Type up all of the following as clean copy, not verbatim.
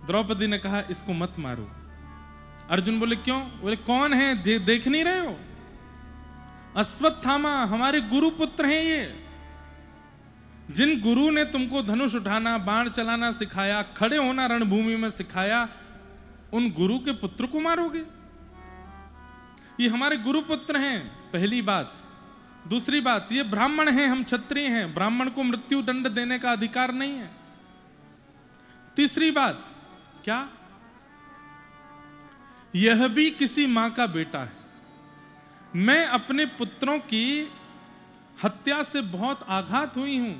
द्रौपदी ने कहा इसको मत मारो। अर्जुन बोले क्यों? बोले कौन है, देख नहीं रहे हो? अश्वत्थामा हमारे गुरु पुत्र हैं ये। जिन गुरु ने तुमको धनुष उठाना, बाण चलाना सिखाया, खड़े होना रणभूमि में सिखाया, उन गुरु के पुत्र को मारोगे? ये हमारे गुरु पुत्र हैं, पहली बात। दूसरी बात, ये ब्राह्मण हैं, हम क्षत्रिय हैं, ब्राह्मण को मृत्यु दंड देने का अधिकार नहीं है। तीसरी बात क्या? यह भी किसी मां का बेटा है। मैं अपने पुत्रों की हत्या से बहुत आघात हुई हूं।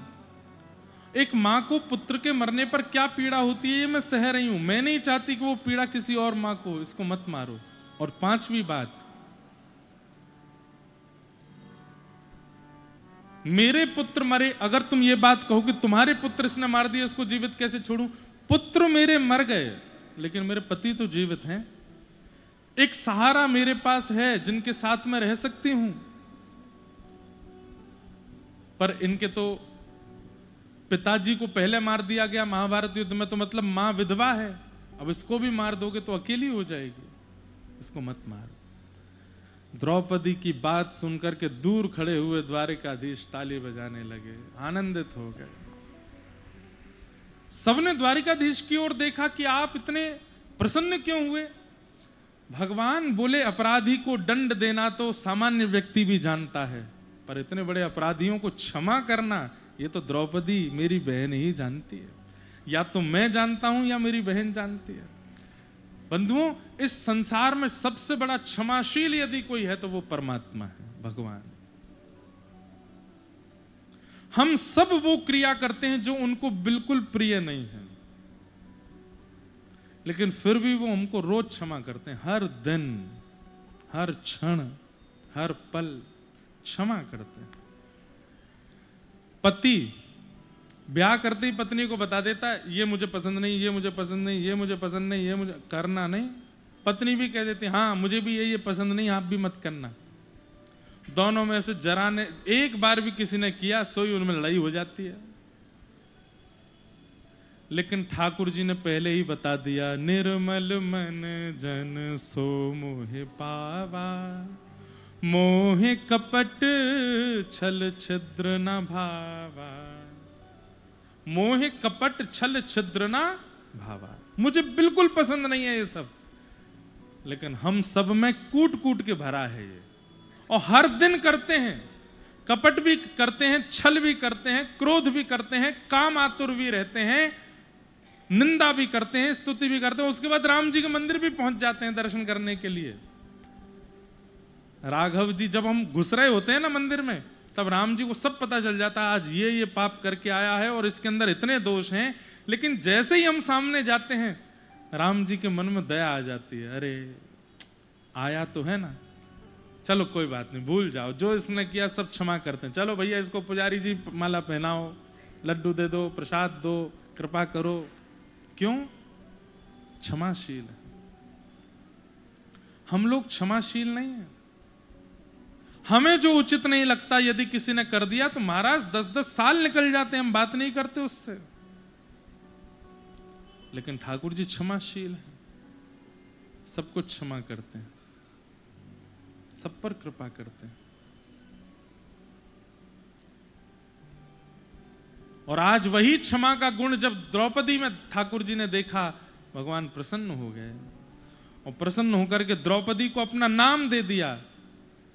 एक मां को पुत्र के मरने पर क्या पीड़ा होती है ये मैं सह रही हूं। मैं नहीं चाहती कि वो पीड़ा किसी और मां को, इसको मत मारो। और पांचवी बात, मेरे पुत्र मरे, अगर तुम ये बात कहो कि तुम्हारे पुत्र इसने मार दिया, इसको जीवित कैसे छोड़ूं? पुत्र मेरे मर गए लेकिन मेरे पति तो जीवित हैं। एक सहारा मेरे पास है जिनके साथ मैं रह सकती हूं, पर इनके तो पिताजी को पहले मार दिया गया महाभारत युद्ध में, तो मतलब मां विधवा है। अब इसको भी मार दोगे तो अकेली हो जाएगी, इसको मत मारो। द्रौपदी की बात सुनकर के दूर खड़े हुए द्वारिकाधीश ताली बजाने लगे, आनंदित हो गए। सबने द्वारिकाधीश की ओर देखा कि आप इतने प्रसन्न क्यों हुए? भगवान बोले अपराधी को दंड देना तो सामान्य व्यक्ति भी जानता है, पर इतने बड़े अपराधियों को क्षमा करना ये तो द्रौपदी मेरी बहन ही जानती है। या तो मैं जानता हूं या मेरी बहन जानती है। बंधुओं, इस संसार में सबसे बड़ा क्षमाशील यदि कोई है तो वो परमात्मा है, भगवान। हम सब वो क्रिया करते हैं जो उनको बिल्कुल प्रिय नहीं है, लेकिन फिर भी वो हमको रोज क्षमा करते हैं। हर दिन, हर क्षण, हर पल क्षमा करते हैं। पति ब्याह करते ही पत्नी को बता देता है ये मुझे पसंद नहीं, ये मुझे पसंद नहीं, ये मुझे पसंद नहीं, ये मुझे करना नहीं। पत्नी भी कह देती हाँ मुझे भी ये पसंद नहीं, आप भी मत करना। दोनों में से जरा ने एक बार भी किसी ने किया, सोई उनमें लड़ाई हो जाती है। लेकिन ठाकुर जी ने पहले ही बता दिया, निर्मल मन जन सो मोहे पावा, मोहे कपट छल छिद्र न भावा। मोहे कपट छल छिद्र न भावा, मुझे बिल्कुल पसंद नहीं है ये सब, लेकिन हम सब में कूट कूट के भरा है ये, और हर दिन करते हैं। कपट भी करते हैं, छल भी करते हैं, क्रोध भी करते हैं, काम आतुर भी रहते हैं, निंदा भी करते हैं, स्तुति भी करते हैं। उसके बाद राम जी के मंदिर भी पहुंच जाते हैं दर्शन करने के लिए। राघव जी जब हम घुस रहे होते हैं ना मंदिर में, तब राम जी को सब पता चल जाता है आज ये पाप करके आया है और इसके अंदर इतने दोष हैं। लेकिन जैसे ही हम सामने जाते हैं, राम जी के मन में दया आ जाती है, अरे आया तो है ना, चलो कोई बात नहीं, भूल जाओ, जो इसने किया सब क्षमा करते हैं। चलो भैया इसको पुजारी जी माला पहनाओ, लड्डू दे दो, प्रसाद दो, कृपा करो। क्यों? क्षमाशील है। हम लोग क्षमाशील नहीं है। हमें जो उचित नहीं लगता यदि किसी ने कर दिया तो महाराज 10-10 साल निकल जाते हैं, हम बात नहीं करते उससे। लेकिन ठाकुर जी क्षमाशील हैं, सब कुछ क्षमा करते हैं, सब पर कृपा करते हैं। और आज वही क्षमा का गुण जब द्रौपदी में ठाकुर जी ने देखा, भगवान प्रसन्न हो गए और प्रसन्न होकर के द्रौपदी को अपना नाम दे दिया।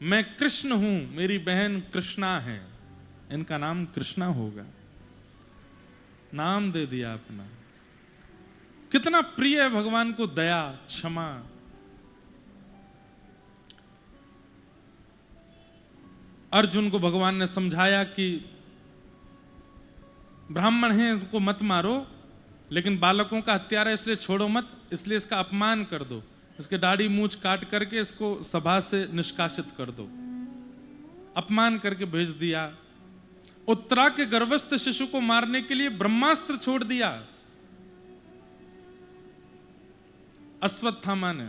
मैं कृष्ण हूं, मेरी बहन कृष्णा है, इनका नाम कृष्णा होगा। नाम दे दिया अपना। कितना प्रिय है भगवान को दया, क्षमा। अर्जुन को भगवान ने समझाया कि ब्राह्मण है इसको मत मारो, लेकिन बालकों का हत्यारा इसलिए छोड़ो मत, इसलिए इसका अपमान कर दो, इसके दाढ़ी मूंछ काट करके इसको सभा से निष्कासित कर दो। अपमान करके भेज दिया। उत्तरा के गर्भस्थ शिशु को मारने के लिए ब्रह्मास्त्र छोड़ दिया अश्वत्थामा ने।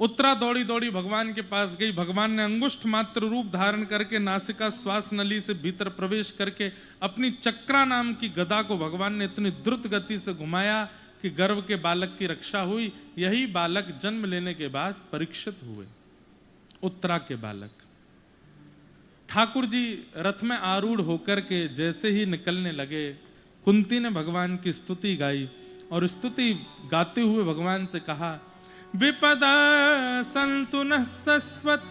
उत्तरा दौड़ी दौड़ी भगवान के पास गई। भगवान ने अंगुष्ठ मात्र रूप धारण करके नासिका श्वास नली से भीतर प्रवेश करके अपनी चक्रा नाम की गदा को भगवान ने इतनी द्रुत गति से घुमाया कि गर्भ के बालक की रक्षा हुई। यही बालक जन्म लेने के बाद परीक्षित हुए, उत्तरा के बालक। ठाकुर जी रथ में आरूढ़ होकर के जैसे ही निकलने लगे, कुंती ने भगवान की स्तुति गाई और स्तुति गाते हुए भगवान से कहा, विपदा संतु नः सस्वत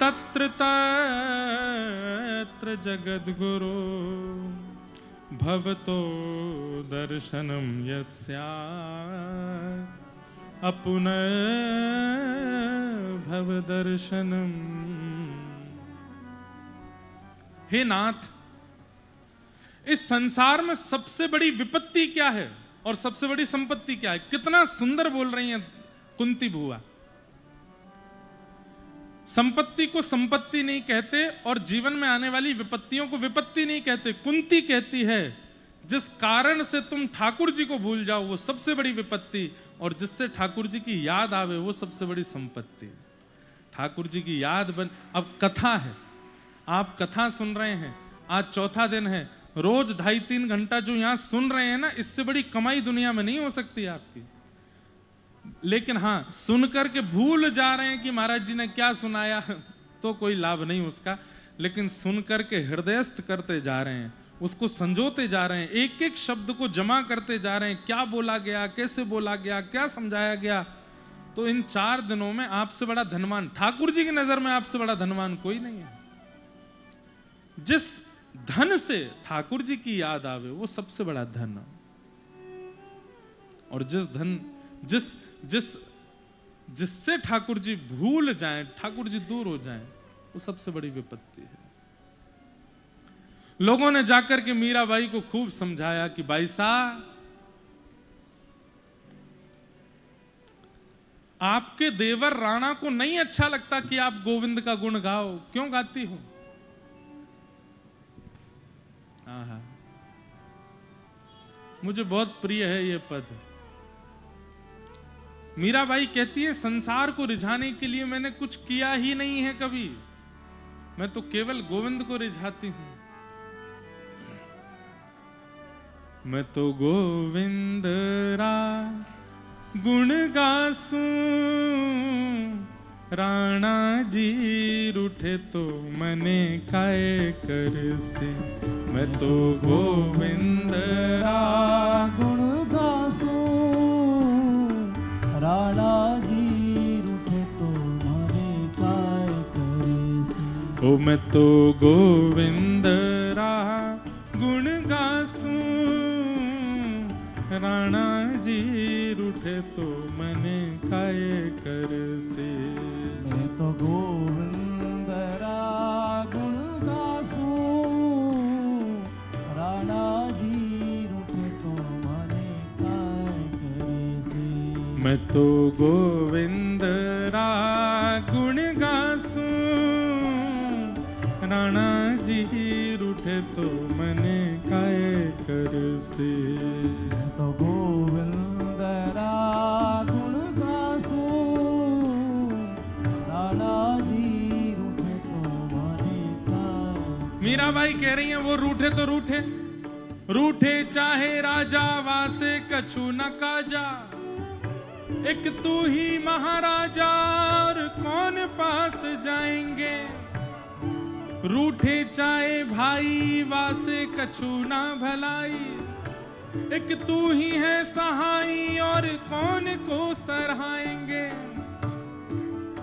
तत्र तत्र जगद्गुरो भवतो दर्शनम यत् स्यात् अपुनः भव दर्शनम। हे नाथ, इस संसार में सबसे बड़ी विपत्ति क्या है और सबसे बड़ी संपत्ति क्या है? कितना सुंदर बोल रही हैं कुंती बुआ। संपत्ति को संपत्ति नहीं कहते और जीवन में आने वाली विपत्तियों को विपत्ति नहीं कहते। कुंती कहती है जिस कारण से तुम ठाकुर जी को भूल जाओ वो सबसे बड़ी विपत्ति, और जिससे ठाकुर जी की याद आवे वो सबसे बड़ी संपत्ति। ठाकुर जी की याद बन। अब कथा है, आप कथा सुन रहे हैं, आज चौथा दिन है, रोज 2.5-3 घंटा जो यहां सुन रहे हैं ना, इससे बड़ी कमाई दुनिया में नहीं हो सकती आपकी। लेकिन हाँ, सुनकर के भूल जा रहे हैं कि महाराज जी ने क्या सुनाया तो कोई लाभ नहीं उसका, लेकिन सुनकर के हृदयस्थ करते जा रहे हैं, उसको संजोते जा रहे हैं, एक एक शब्द को जमा करते जा रहे हैं, क्या बोला गया, कैसे बोला गया, क्या समझाया गया। तो इन 4 दिनों में आपसे बड़ा धनवान, ठाकुर जी की नजर में आपसे बड़ा धनवान कोई नहीं है। जिस धन से ठाकुर जी की याद आवे वो सबसे बड़ा धन, और जिससे ठाकुर जी भूल जाएं, ठाकुर जी दूर हो जाएं, वो सबसे बड़ी विपत्ति है। लोगों ने जाकर के मीराबाई को खूब समझाया कि भाई साहब, आपके देवर राणा को नहीं अच्छा लगता कि आप गोविंद का गुण गाओ, क्यों गाती हो? मुझे बहुत प्रिय है ये पद। मीराबाई कहती है, संसार को रिझाने के लिए मैंने कुछ किया ही नहीं है कभी, मैं तो केवल गोविंद को रिझाती हूं। मैं तो गोविंद रा गुण गासूं, राणा जी रूठे तो मने काय करसे। मैं तो गोविंद रा गुण गासूं, राणा जी रूठे तो मने काय करसे। ओ मैं तो गोविंद रा गुण गासूं, राणा जी रूठे तो मने काय करसे। मैं तो गोविंद रा गुण गासूं, राणा जी रूठे तो मने काय करसे। मैं तो गोविंद रा गुण गासूं, राणा जी रूठे तो मने काय करसे। मैं तो गोविंद रा गुण गासूं, राणा जी रूठे तो मने काय। मीराबाई कह रही हैं वो रूठे तो रूठे, रूठे चाहे राजा वासे कछु न काजा। एक तू ही महाराजा और कौन पास जाएंगे। रूठे चाहे भाई वासे कछु ना भलाई। एक तू ही है सहाई और कौन को सराहेंगे।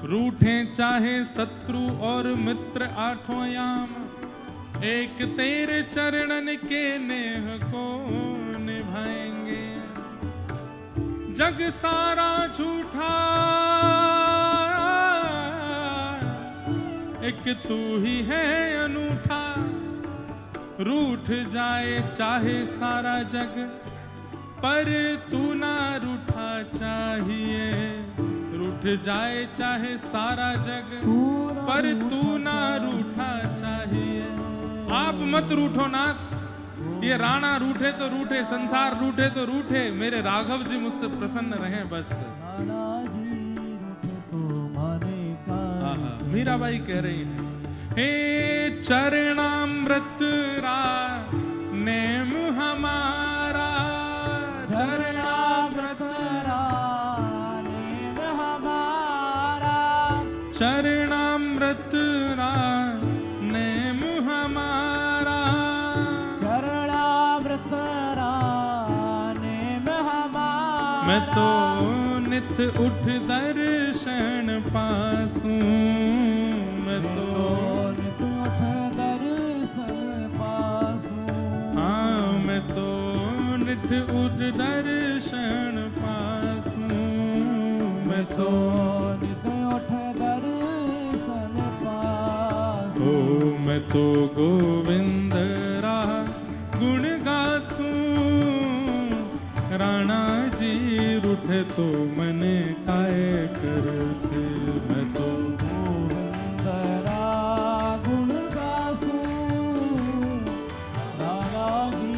रूठे चाहे शत्रु और मित्र आठों याम, एक तेरे चरणन के नेह को निभाएंगे। जग सारा झूठा एक तू ही है अनूठा। रूठ जाए चाहे सारा जग, पर तू ना रूठा चाहिए। रूठ जाए चाहे सारा जग, पर तू ना रूठा चाहिए। आप मत रूठो नाथ, ये राणा रूठे तो रूठे, संसार रूठे तो रूठे, मेरे राघव जी मुझसे प्रसन्न रहें बस। मीराबाई कह रही है, हे चरणामृत रा नेम हमारा, चरणामृत मैं तो नित उठ दर्शन पासूं, मैं तो नित उठ दर्शन पासूं। हाँ मैं तो नित उठ दर्शन पासूं, मैं तो नित उठ दर्शन पासूं। ओ मैं तो गोविंद रा गुण गासूं, राणा जी रूठे तो मन काय करसे। मैं तो गोविंद रा गुण गासूं, राणा जी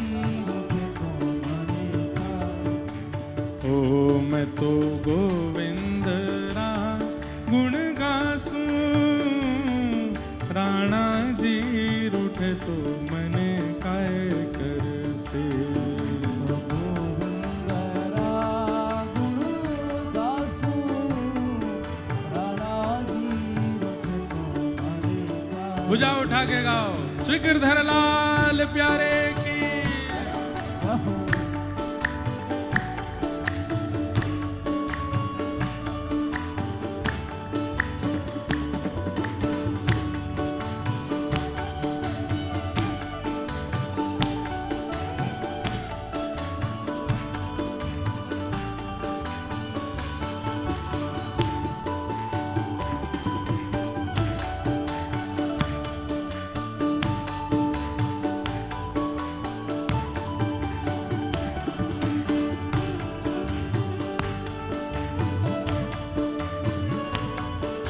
रूठे तो मन काय। ओ मैं तो गोविंद रा गुण गासूं, राणा जी रूठे तो मन काय करसे। गोविंद रा गुण गासूं, राणा जी रूठे तो मन काय। भुजा उठा के गाओ श्री गिरधर लाल प्यारे की।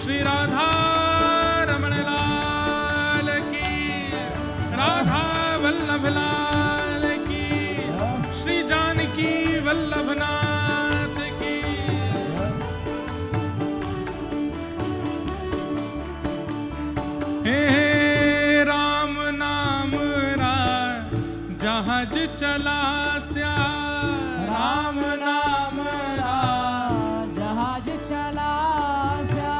श्री राधा रमण लाल की, राधा वल्लभ लाल की, श्री जानकी वल्लभ नाथ की। हे राम नाम रा जहाज चला स्या, राम नाम रा जहाज चला स्या।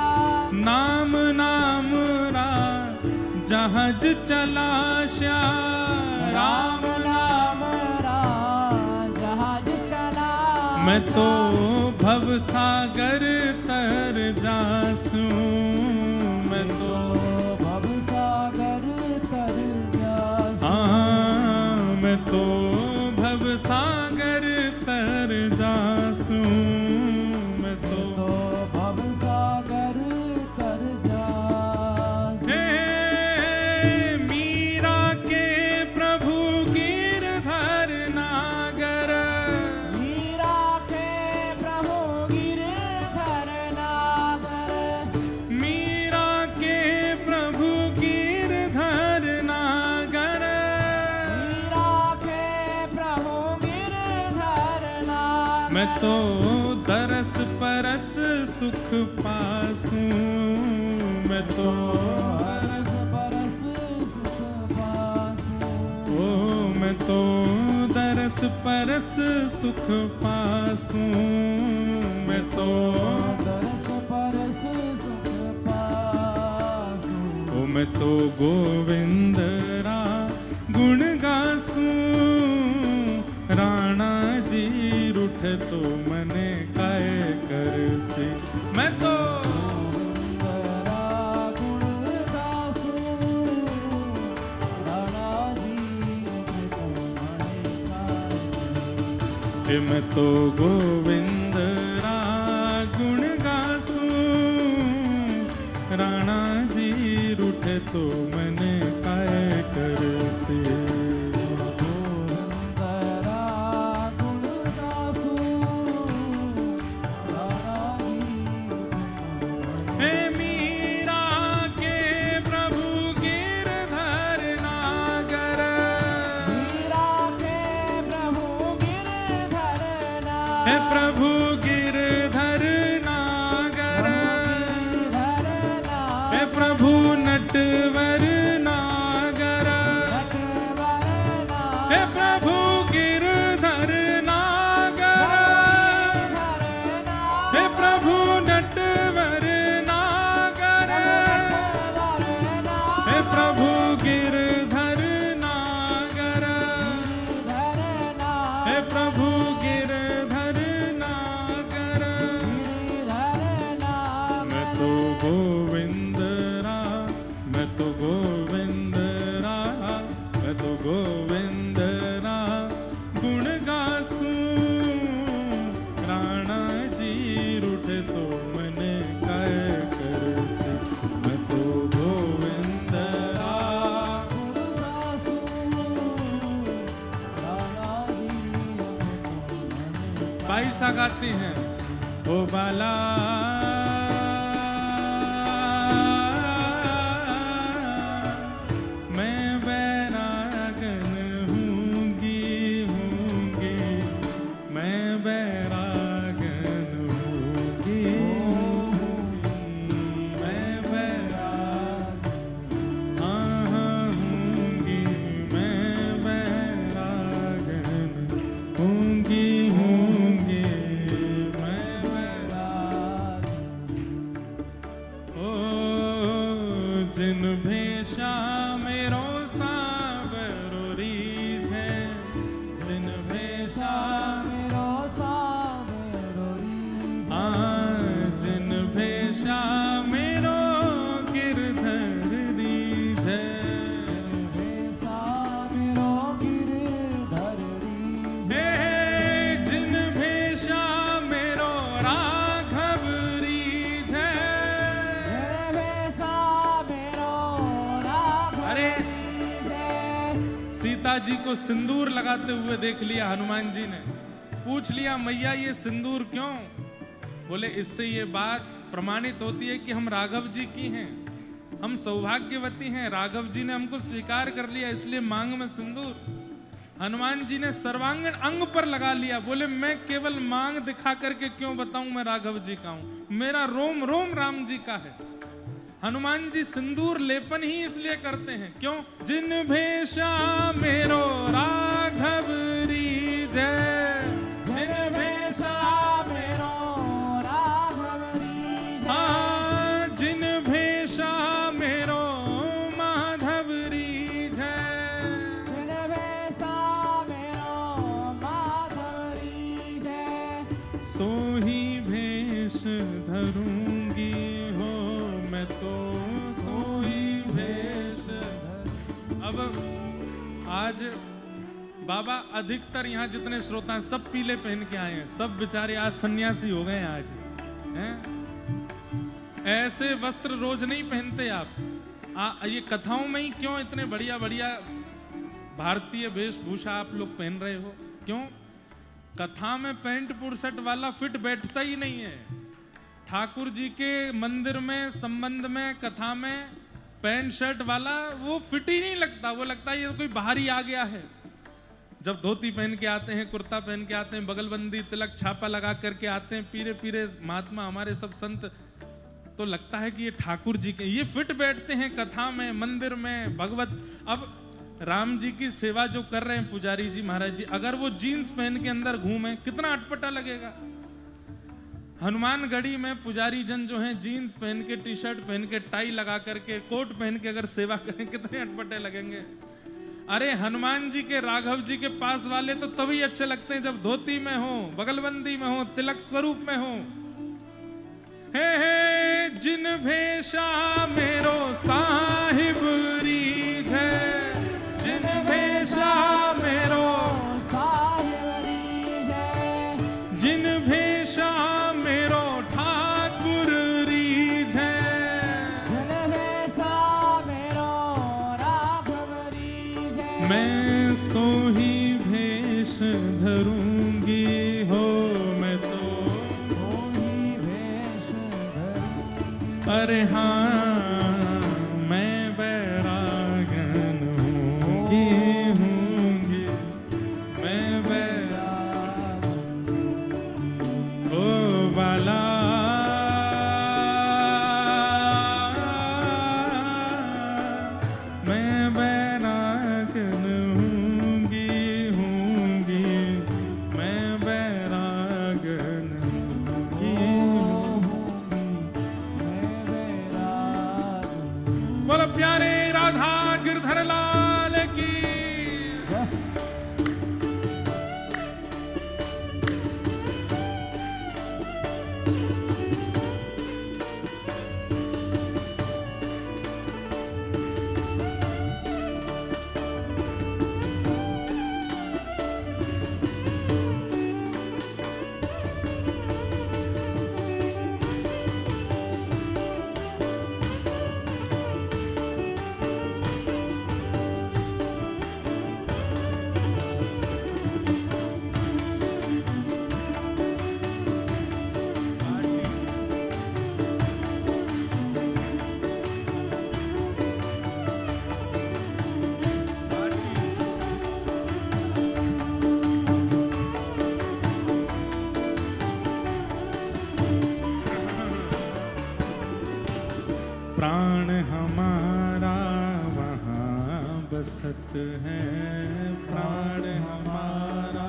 नाम नाम रा जहाज चला श्या, राम नाम रा जहाज चला। मैं तो भव सागर तर जासूं, मैं तो भव सागर तर जासूं। हाँ मैं तो भव सागर तर जासूं, मैं तो भव सागर तर जासूं। हे मीरा के प्रभु गिरधर नागर, मीरा के प्रभु गिरधर नागर। मीरा के प्रभु गिरधर नागर। मीरा के प्रभु गिरधर नागर। मैं तो दरस परस सुख पासूं, मैं तो बरस बरस सुख पासूं। ओ मैं तो दरस परस सुख पासूं, मैं तो बरस बरस सुख पासूं। ओ मैं तो गोविंद रा गुण गासूं, राणा जी रूठे तो मने काय करसे। मैं तो गोविंद रा गुण गासूं, राणा जी रूठे तो मन काय। हे मैं तो गोविंद रा गुण गासूं, राणा जी रूठे तो मने काय करसे। गोविंद रा गुण गासूं, राणा जी रूठे तो मन। हे मीरा के प्रभु गिरधर नागर, मीरा के प्रभु गिरधर नागर। हे प्रभु गिरधर नागर, गिरधर नागर। हे प्रभु नटवर नागर, नटवर नागर। हे प्रभु गिरधर नागर, हे प्रभु नटवर नागर, हे प्रभु गिरधर नागर, हे प्रभु गिरधर नागर। बाईसा गाते हैं, ओ बाला मैं बैरागन हूँगी हूँगी, मैं बैरागन हूँगी, मैं बैरागन हूँगी, मैं बैरागन हूँगी हूँगी, मैं बैरागन। ओ जिन भेषा मेरो सावरो रीझे, जिन भेषा मेरो सावरो रीझे, जिन भेषा मेरो गिरधर रीझे, भेषा मेरो गिरधर रीझे, हे जिन भेषा मेरो राघव रीझे। भेषा मेरो राघव अरे रीझे। सीता जी को सिंदूर लगाते हुए देख लिया हनुमान जी ने, पूछ लिया मैया ये सिंदूर क्यों? बोले इससे ये बात प्रमाणित होती है कि हम राघव जी की हैं, हम सौभाग्यवती हैं, राघव जी ने हमको स्वीकार कर लिया, इसलिए मांग में सिंदूर। हनुमान जी ने सर्वांगीण अंग पर लगा लिया, बोले मैं केवल मांग दिखा करके क्यों बताऊं मैं राघव जी का हूं, मेरा रोम रोम राम जी का है। हनुमान जी सिंदूर लेपन ही इसलिए करते हैं, क्यों? जिन भेषा मेरो राघव रीझे, जिन भेषा मेरो राघव रीझे, हाँ, जिन भेषा मेरो माधव रीझे, जिन भेषा मेरो माधव रीझे। सोही भेष धरूंगी हो मैं तो, सोही भेष। अब आज बाबा अधिकतर यहाँ जितने श्रोता हैं सब पीले पहन के आए हैं, सब बेचारे आज सन्यासी हो गए हैं आज, हैं? ऐसे वस्त्र रोज नहीं पहनते आप। ये कथाओं में ही क्यों इतने बढ़िया बढ़िया भारतीय वेशभूषा आप लोग पहन रहे हो? क्यों? कथा में पैंट पुरसट वाला फिट बैठता ही नहीं है। ठाकुर जी के मंदिर में संबंध में कथा में पैंट शर्ट वाला वो फिट ही नहीं लगता, वो लगता है ये कोई बाहरी आ गया है। जब धोती पहन के आते हैं, कुर्ता पहन के आते हैं, बगलबंदी तिलक छापा लगा करके आते हैं, पीरे पीरे महात्मा हमारे सब संत, तो लगता है कि ये ठाकुर जी के, ये फिट बैठते हैं कथा में, मंदिर में, भगवत। अब राम जी की सेवा जो कर रहे हैं पुजारी जी महाराज जी, अगर वो जीन्स पहन के अंदर घूमे कितना अटपटा लगेगा। हनुमानगढ़ी में पुजारी जन जो हैं जीन्स पहन के, टी शर्ट पहन के, टाई लगा करके, कोट पहन के अगर सेवा करें कितने अटपटे लगेंगे। अरे हनुमान जी के, राघव जी के पास वाले तो तभी अच्छे लगते हैं जब धोती में हो, बगलबंदी में हो, तिलक स्वरूप में हो। हे जिन भेषा मेरो साहिब रीझे, जिन भेषा मेरो साहिब रीझे, जिन भेषा मेरो ठाकुर रीझे, जिन भेषा मेरो राघव रीझे। मैं सोही भेष धरूंगी हो मैं तो, सोही भेष धरूंगी। अरे हाँ मैं बैरागन हूँगी हूँगी, मैं बैरागन ओ बाला मैं बैरागन हूँगी हूँगी, मैं बैरागन हूँगी। बोलो प्यारे राधा गिरधर लाल की। है प्राण हमारा,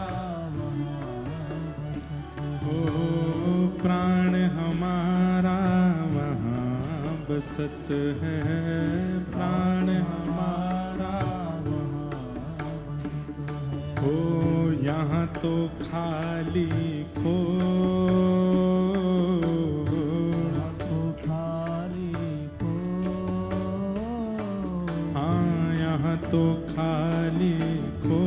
ओ प्राण हमारा वहाँ बसत है, प्राण हमारा ओ यहाँ तो खाली खो, तो खाली खो,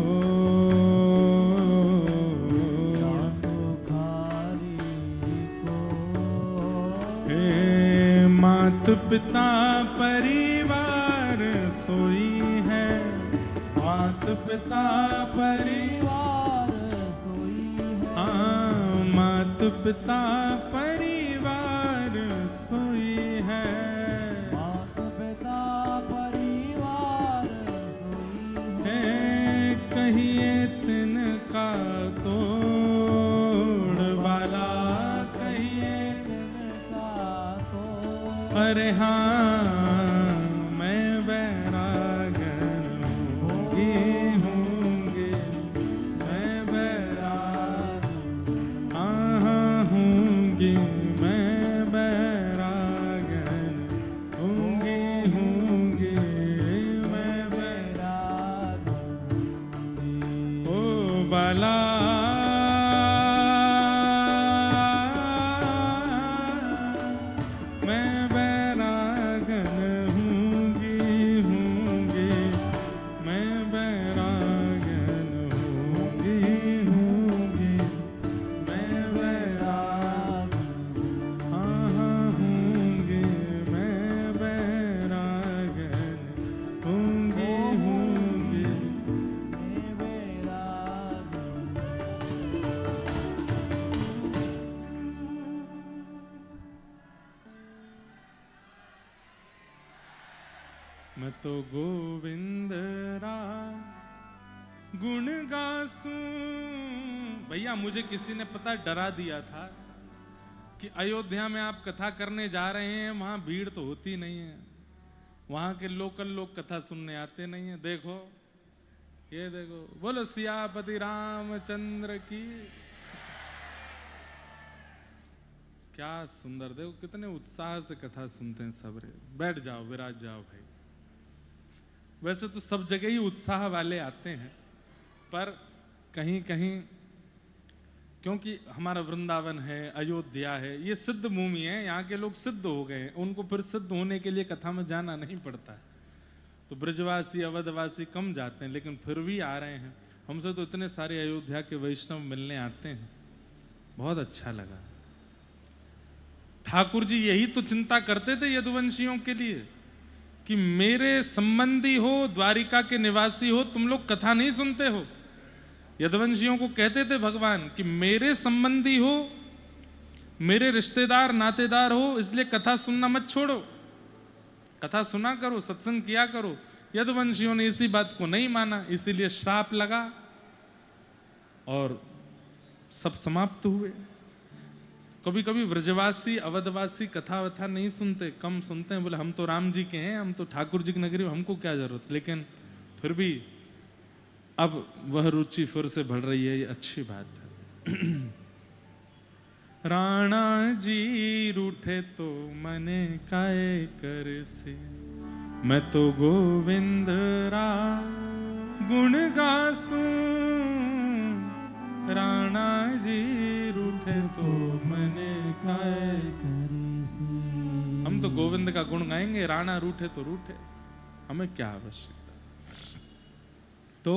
हे मात पिता परिवार सोई है, मात पिता परिवार सोई है, हाँ मात पिता परिवार सोई है, मात पिता कहिए तिनका तोड़ वाला, कहिए तिनका तोड़, अरे हाँ मैं बैरागन होंगे, मैं बैरागन हाँ होंगे, मैं बैरागन होंगे, मैं बैरागन बाला, मैं बैरागन होंगी, मैं बैरागन होंगी, मैं बैरागन हाँ होंगे, मैं बैरागन होंगी, मैं तो गोविंद राम गुण गासूं। भैया मुझे किसी ने पता डरा दिया था कि अयोध्या में आप कथा करने जा रहे हैं, वहां भीड़ तो होती नहीं है, वहां के लोकल लोग कथा सुनने आते नहीं है। देखो ये देखो, बोलो सियापति रामचंद्र की। क्या सुंदर, देखो कितने उत्साह से कथा सुनते हैं सब रे। बैठ जाओ, विराज जाओ भाई। वैसे तो सब जगह ही उत्साह वाले आते हैं, पर कहीं कहीं क्योंकि हमारा वृंदावन है, अयोध्या है, ये सिद्ध भूमि है, यहाँ के लोग सिद्ध हो गए हैं, उनको फिर सिद्ध होने के लिए कथा में जाना नहीं पड़ता है। तो ब्रजवासी अवधवासी कम जाते हैं, लेकिन फिर भी आ रहे हैं। हमसे तो इतने सारे अयोध्या के वैष्णव मिलने आते हैं, बहुत अच्छा लगा। ठाकुर जी यही तो चिंता करते थे यदुवंशियों के लिए कि मेरे संबंधी हो, द्वारिका के निवासी हो, तुम लोग कथा नहीं सुनते हो। यदुवंशियों को कहते थे भगवान कि मेरे संबंधी हो, मेरे रिश्तेदार नातेदार हो, इसलिए कथा सुनना मत छोड़ो, कथा सुना करो, सत्संग किया करो। यदुवंशियों ने इसी बात को नहीं माना, इसीलिए श्राप लगा और सब समाप्त हुए। कभी कभी व्रजवासी अवधवासी कथा वथा नहीं सुनते, कम सुनते हैं, बोले हम तो राम जी के हैं, हम तो ठाकुर जी की नगरी, हमको क्या जरूरत। लेकिन फिर भी अब वह रुचि फिर से बढ़ रही है, ये अच्छी बात है। राणा जी रूठे तो मने काय कर से, मैं तो गोविंद रा गुण गासूं। राणा जी रूठे तो मने काय कर से, हम तो गोविंद का गुण गाएंगे, राणा रूठे तो रूठे, हमें क्या आवश्यकता। तो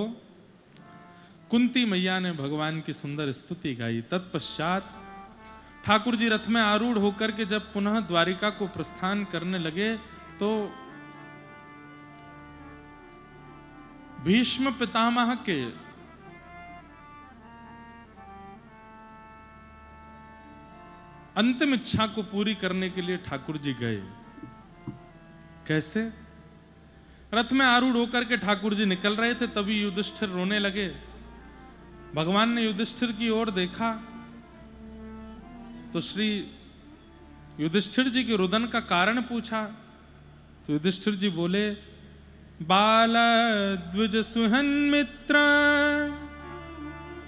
कुंती मैया ने भगवान की सुंदर स्तुति गाई। तत्पश्चात ठाकुर जी रथ में आरूढ़ होकर के जब पुनः द्वारिका को प्रस्थान करने लगे तो भीष्म पितामह के अंतिम इच्छा को पूरी करने के लिए ठाकुर जी गए। कैसे? रथ में आरूढ़ होकर के ठाकुर जी निकल रहे थे, तभी युधिष्ठिर रोने लगे। भगवान ने युधिष्ठिर की ओर देखा तो श्री युधिष्ठिर जी के रुदन का कारण पूछा तो युधिष्ठिर जी बोले बालद्विज सुहन्मित्र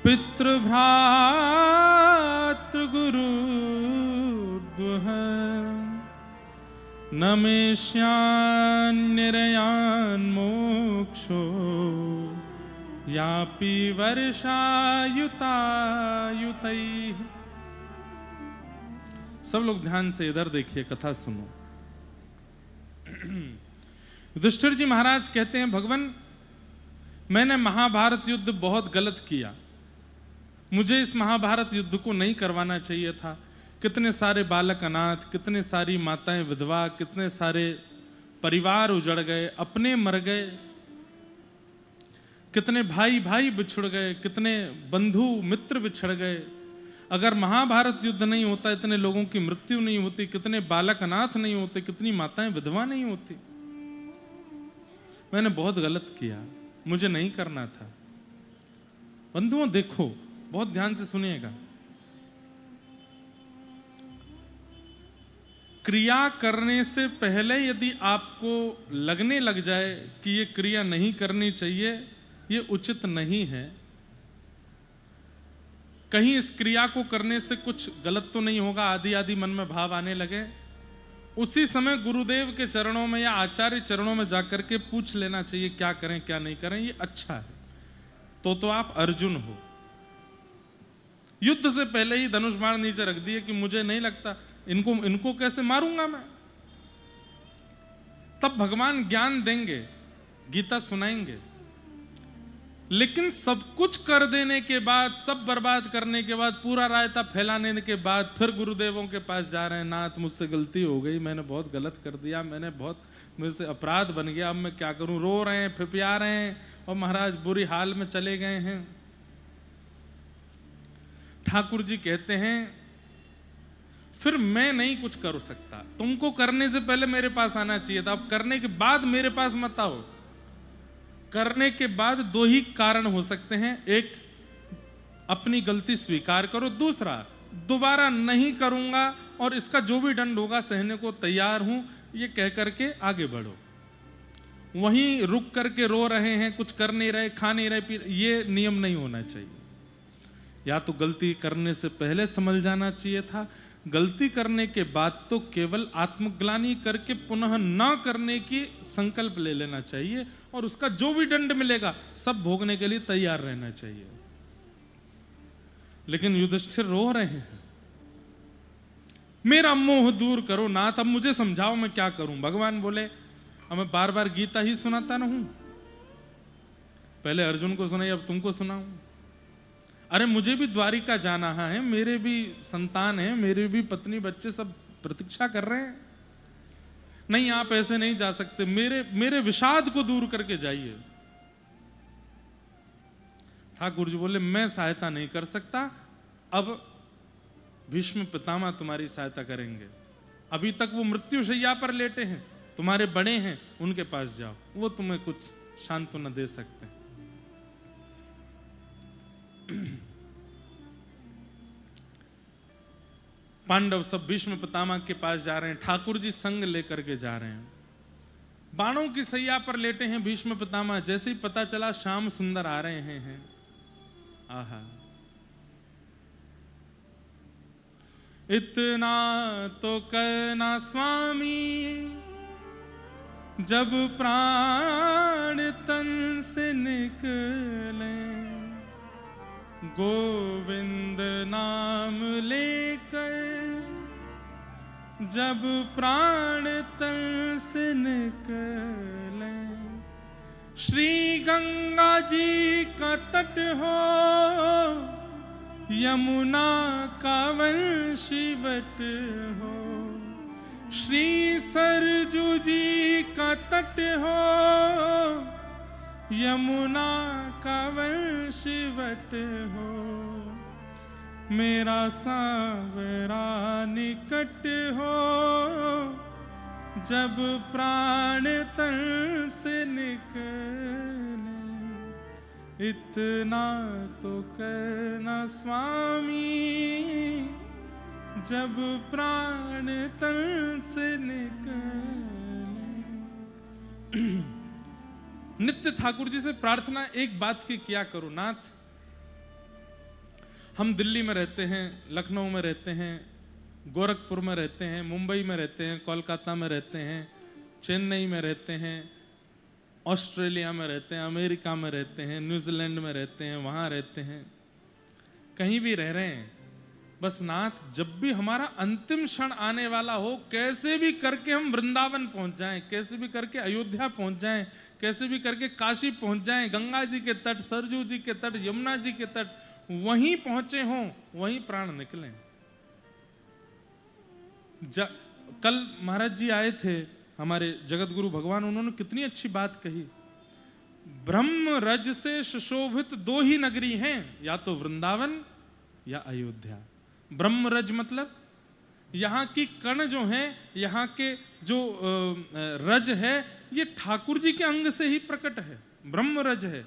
पितृभ्रातृ गुरुर्द्वः न मेष्यान्निरयान्मोक्षो यापि वर्षायुतायुतैः। सब लोग ध्यान से इधर देखिए, कथा सुनो। युधिष्ठिर जी महाराज कहते हैं, भगवान मैंने महाभारत युद्ध बहुत गलत किया, मुझे इस महाभारत युद्ध को नहीं करवाना चाहिए था। कितने सारे बालक अनाथ, कितने सारी माताएं विधवा, कितने सारे परिवार उजड़ गए, अपने मर गए, कितने भाई भाई बिछुड़ गए, कितने बंधु मित्र बिछड़ गए। अगर महाभारत युद्ध नहीं होता, इतने लोगों की मृत्यु नहीं होती, कितने बालक अनाथ नहीं होते, कितनी माताएं विधवा नहीं होती। मैंने बहुत गलत किया, मुझे नहीं करना था। बंधुओं देखो, बहुत ध्यान से सुनिएगा। क्रिया करने से पहले यदि आपको लगने लग जाए कि ये क्रिया नहीं करनी चाहिए, ये उचित नहीं है, कहीं इस क्रिया को करने से कुछ गलत तो नहीं होगा, आदि आदि मन में भाव आने लगे, उसी समय गुरुदेव के चरणों में या आचार्य चरणों में जाकर के पूछ लेना चाहिए क्या करें क्या नहीं करें, ये अच्छा है। तो आप अर्जुन हो। युद्ध से पहले ही धनुष बाण नीचे रख दिए कि मुझे नहीं लगता इनको कैसे मारूंगा मैं। तब भगवान ज्ञान देंगे, गीता सुनाएंगे। लेकिन सब कुछ कर देने के बाद, सब बर्बाद करने के बाद, पूरा रायता फैलाने के बाद फिर गुरुदेवों के पास जा रहे हैं, नाथ मुझसे गलती हो गई, मैंने बहुत गलत कर दिया, मुझसे अपराध बन गया, अब मैं क्या करूं। रो रहे हैं, फिपिया रहे हैं और महाराज बुरी हाल में चले गए हैं। ठाकुर जी कहते हैं फिर मैं नहीं कुछ कर सकता, तुमको करने से पहले मेरे पास आना चाहिए था, अब करने के बाद मेरे पास मत आओ। करने के बाद दो ही कारण हो सकते हैं, एक अपनी गलती स्वीकार करो, दूसरा दोबारा नहीं करूंगा और इसका जो भी दंड होगा सहने को तैयार हूं, ये कह करके आगे बढ़ो। वहीं रुक करके रो रहे हैं, कुछ कर नहीं रहे, खा नहीं रहे, ये नियम नहीं होना चाहिए। या तो गलती करने से पहले समझ जाना चाहिए था, गलती करने के बाद तो केवल आत्मग्लानि करके पुनः न करने की संकल्प ले लेना चाहिए और उसका जो भी दंड मिलेगा सब भोगने के लिए तैयार रहना चाहिए। लेकिन युधिष्ठिर रो रहे हैं, मेरा मोह दूर करो नाथ, अब मुझे समझाओ मैं क्या करूं। भगवान बोले, अब मैं बार बार गीता ही सुनाता रहूं? पहले अर्जुन को सुनाई, अब तुमको सुनाऊं? अरे मुझे भी द्वारिका जाना है, मेरे भी संतान हैं, मेरे भी पत्नी बच्चे सब प्रतीक्षा कर रहे हैं। नहीं आप ऐसे नहीं जा सकते, मेरे विषाद को दूर करके जाइए। ठाकुर जी बोले, मैं सहायता नहीं कर सकता, अब भीष्म पितामह तुम्हारी सहायता करेंगे। अभी तक वो मृत्युशैया पर लेटे हैं, तुम्हारे बड़े हैं, उनके पास जाओ, वो तुम्हें कुछ सांत्वना दे सकते हैं। पांडव सब भीष्म पितामह के पास जा रहे हैं, ठाकुर जी संग लेकर के जा रहे हैं। बाणों की सैया पर लेटे हैं भीष्म पितामह। जैसे ही पता चला श्याम सुंदर आ रहे हैं, आहा, इतना तो करना स्वामी, जब प्राण तन से निकले, गोविंद नाम लेकर जब प्राण तन से निकले। श्री गंगा जी का तट हो, यमुना का वंशीवट हो, श्री सरजू जी का तट हो, यमुना का वंशीवट हो, मेरा सांवरा निकट हो, जब प्राण तन से निकले। इतना तो करना स्वामी, जब प्राण तन से निकले। नित्य ठाकुर जी से प्रार्थना एक बात की किया करो, नाथ हम दिल्ली में रहते हैं, लखनऊ में रहते हैं, गोरखपुर में रहते हैं, मुंबई में रहते हैं, कोलकाता में रहते हैं, चेन्नई में रहते हैं, ऑस्ट्रेलिया में रहते हैं, अमेरिका में रहते हैं, न्यूजीलैंड में रहते हैं, वहाँ रहते हैं, कहीं भी रह रहे हैं, बस नाथ जब भी हमारा अंतिम क्षण आने वाला हो, कैसे भी करके हम वृंदावन पहुंच जाएं, कैसे भी करके अयोध्या पहुंच जाएं, कैसे भी करके काशी पहुंच जाएं, गंगा जी के तट, सरजू जी के तट, यमुना जी के तट, वहीं पहुंचे हों, वहीं प्राण निकलें। कल महाराज जी आए थे हमारे जगत गुरु भगवान, उन्होंने कितनी अच्छी बात कही, ब्रह्म रज से सुशोभित दो ही नगरी हैं, या तो वृंदावन या अयोध्या। ब्रह्म रज मतलब यहाँ की कण जो है, यहाँ के जो रज है, ये ठाकुर जी के अंग से ही प्रकट है, ब्रह्म रज है।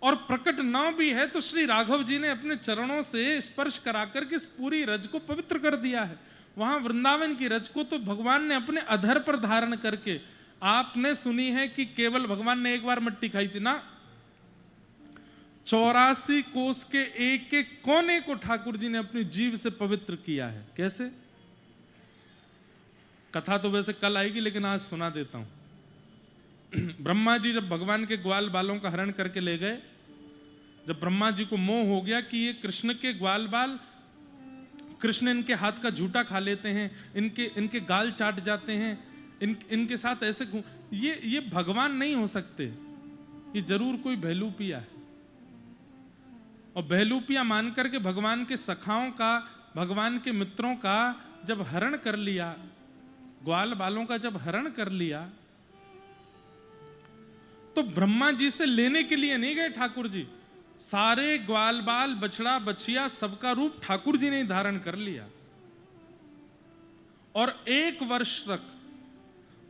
और प्रकट न भी है तो श्री राघव जी ने अपने चरणों से स्पर्श कराकर के इस पूरी रज को पवित्र कर दिया है। वहां वृंदावन की रज को तो भगवान ने अपने अधर पर धारण करके, आपने सुनी है कि केवल भगवान ने एक बार मिट्टी खाई थी ना, 84 कोस के एक एक कोने को ठाकुर जी ने अपनी जीव से पवित्र किया है। कैसे? कथा तो वैसे कल आएगी, लेकिन आज सुना देता हूं। ब्रह्मा जी जब भगवान के ग्वाल बालों का हरण करके ले गए, जब ब्रह्मा जी को मोह हो गया कि ये कृष्ण के ग्वाल बाल, कृष्ण इनके हाथ का झूठा खा लेते हैं, इनके गाल चाट जाते हैं, इनके साथ ऐसे ये भगवान नहीं हो सकते, ये जरूर कोई बहलूपिया है। और बहलूपिया मान करके भगवान के सखाओं का, भगवान के मित्रों का जब हरण कर लिया, ग्वाल बालों का जब हरण कर लिया, तो ब्रह्मा जी से लेने के लिए नहीं गए ठाकुर जी, सारे ग्वाल बाल, बछड़ा बछिया, सबका रूप ठाकुर जी ने धारण कर लिया। और 1 वर्ष तक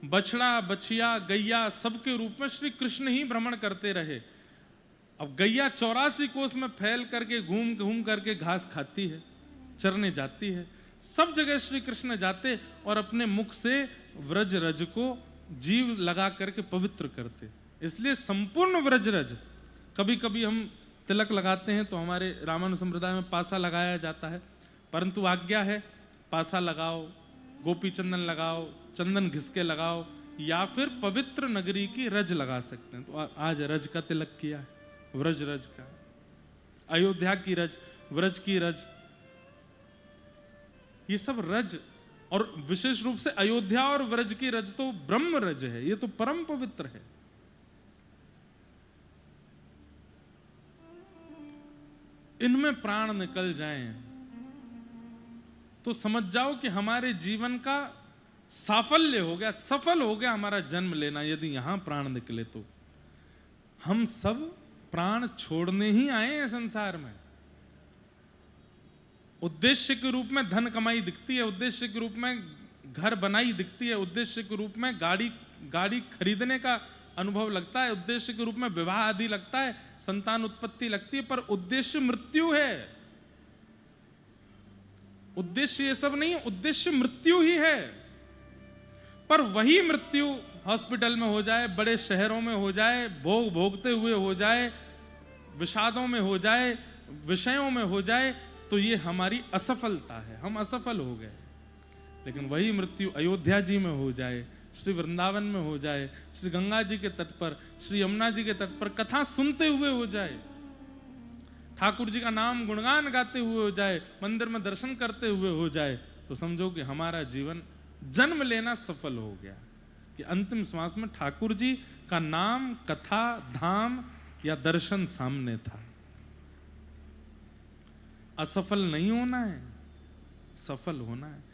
बछड़ा बछिया गैया सबके रूप में श्री कृष्ण ही भ्रमण करते रहे। अब गैया 84 कोस में फैल करके घूम घूम करके घास खाती है, चरने जाती है, सब जगह श्री कृष्ण जाते और अपने मुख से व्रज रज को जीव लगा करके पवित्र करते। इसलिए संपूर्ण व्रज रज, कभी कभी हम तिलक लगाते हैं तो हमारे रामानुज संप्रदाय में पासा लगाया जाता है, परंतु आज्ञा है पासा लगाओ, गोपी चंदन लगाओ, चंदन घिसके लगाओ, या फिर पवित्र नगरी की रज लगा सकते हैं। तो आज रज का तिलक किया है, व्रज रज का, अयोध्या की रज, व्रज की रज, ये सब रज। और विशेष रूप से अयोध्या और व्रज की रज तो ब्रह्म रज है, ये तो परम पवित्र है। इनमें प्राण निकल जाएं तो समझ जाओ कि हमारे जीवन का साफल्य हो गया, सफल हो गया हमारा जन्म लेना। यदि यहां प्राण निकले तो हम सब प्राण छोड़ने ही आए हैं संसार में। उद्देश्य के रूप में धन कमाई दिखती है, उद्देश्य के रूप में घर बनाई दिखती है, उद्देश्य के रूप में गाड़ी खरीदने का अनुभव लगता है, उद्देश्य के रूप में विवाह आदि लगता है, संतान उत्पत्ति लगती है, पर उद्देश्य मृत्यु है। उद्देश्य ये सब नहीं है, उद्देश्य मृत्यु ही है। पर वही मृत्यु हॉस्पिटल में हो जाए, बड़े शहरों में हो जाए, भोगते हुए हो जाए, विषादों में हो जाए, विषयों में हो जाए, तो ये हमारी असफलता है, हम असफल हो गए। लेकिन वही मृत्यु अयोध्या जी में हो जाए, श्री वृंदावन में हो जाए, श्री गंगा जी के तट पर, श्री यमुना जी के तट पर कथा सुनते हुए हो जाए, ठाकुर जी का नाम गुणगान गाते हुए हो जाए, मंदिर में दर्शन करते हुए हो जाए, तो समझो कि हमारा जीवन जन्म लेना सफल हो गया, कि अंतिम श्वास में ठाकुर जी का नाम, कथा, धाम या दर्शन सामने था। असफल नहीं होना है, सफल होना है।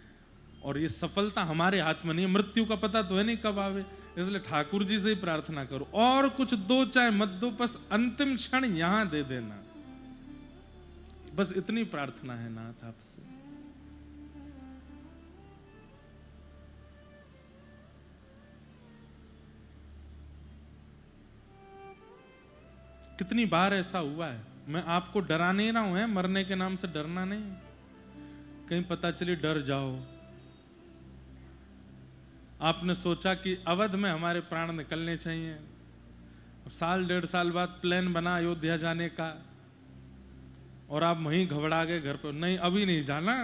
और ये सफलता हमारे हाथ में नहीं है, मृत्यु का पता तो है नहीं कब आवे, इसलिए ठाकुर जी से ही प्रार्थना करो, और कुछ दो चाहे मत दो, बस अंतिम क्षण यहां दे देना, बस इतनी प्रार्थना है नाथ आपसे। कितनी बार ऐसा हुआ है, मैं आपको डरा नहीं रहा हूं, मरने के नाम से डरना नहीं, कहीं पता चली डर जाओ, आपने सोचा कि अवध में हमारे प्राण निकलने चाहिए, साल 1.5 साल बाद प्लान बना अयोध्या जाने का, और आप वहीं घबरा गए घर पर, नहीं अभी नहीं जाना,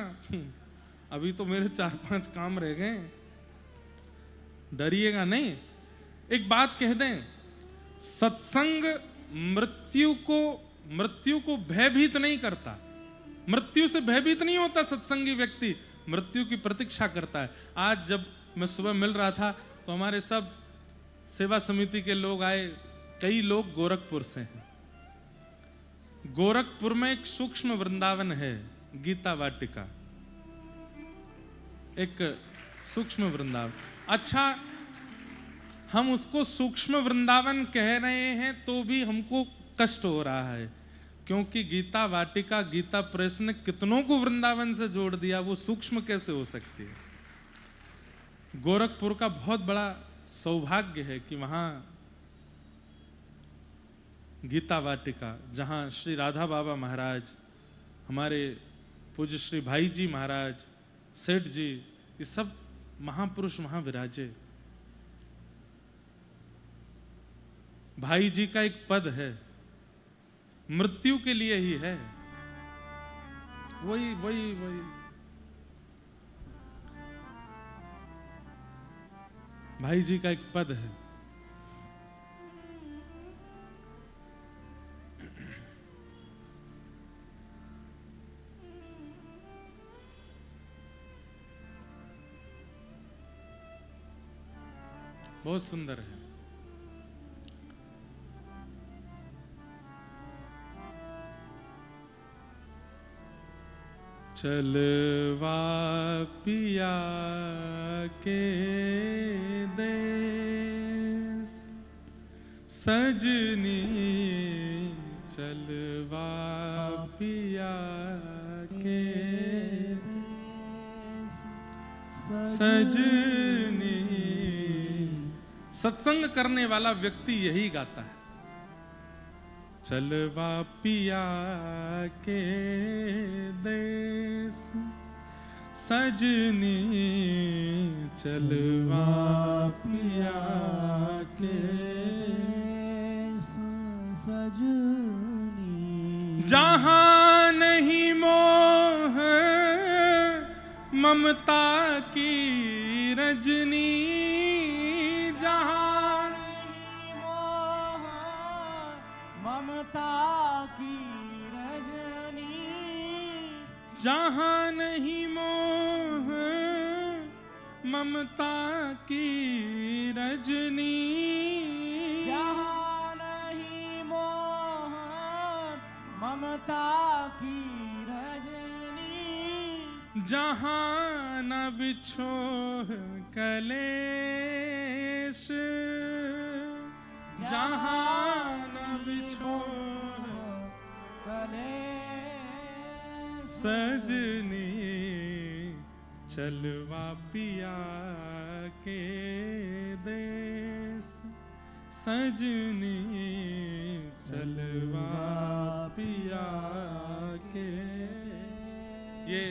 अभी तो मेरे 4-5 काम रह गए। डरिएगा नहीं। एक बात कह दें, सत्संग मृत्यु को भयभीत नहीं करता। मृत्यु से भयभीत नहीं होता सत्संगी व्यक्ति, मृत्यु की प्रतीक्षा करता है। आज जब मैं सुबह मिल रहा था तो हमारे सब सेवा समिति के लोग आए, कई लोग गोरखपुर से हैं। गोरखपुर में एक सूक्ष्म वृंदावन है, गीता वाटिका, एक सूक्ष्म वृंदावन। अच्छा, हम उसको सूक्ष्म वृंदावन कह रहे हैं तो भी हमको कष्ट हो रहा है, क्योंकि गीता वाटिका, गीता प्रेस ने कितनों को वृंदावन से जोड़ दिया, वो सूक्ष्म कैसे हो सकती है। गोरखपुर का बहुत बड़ा सौभाग्य है कि वहां गीता वाटिका, जहां श्री राधा बाबा महाराज, हमारे पूज्य श्री भाई जी महाराज, सेठ जी, ये सब महापुरुष वहां विराजे। भाई जी का एक पद है, मृत्यु के लिए ही है, वही वही वही भाई जी का एक पद है। बहुत सुंदर है। चलवा पिया के देश सजनी, चलवा पिया के सजनी। सत्संग करने वाला व्यक्ति यही गाता है, चलवा पिया के देश सजनी, चलवा पिया के सजनी। जहां नहीं मोह ममता की रजनी, जहां नहीं मोह ममता की रजनी, जहां नहीं मोह ममता की रजनी, जहां नहीं मोह ममता की रजनी, जहां न बिछोह कलेश, जहां न बिछोह कलेश, सजनी, चलवा पिया के देश सजनी, चलवा पिया के। ये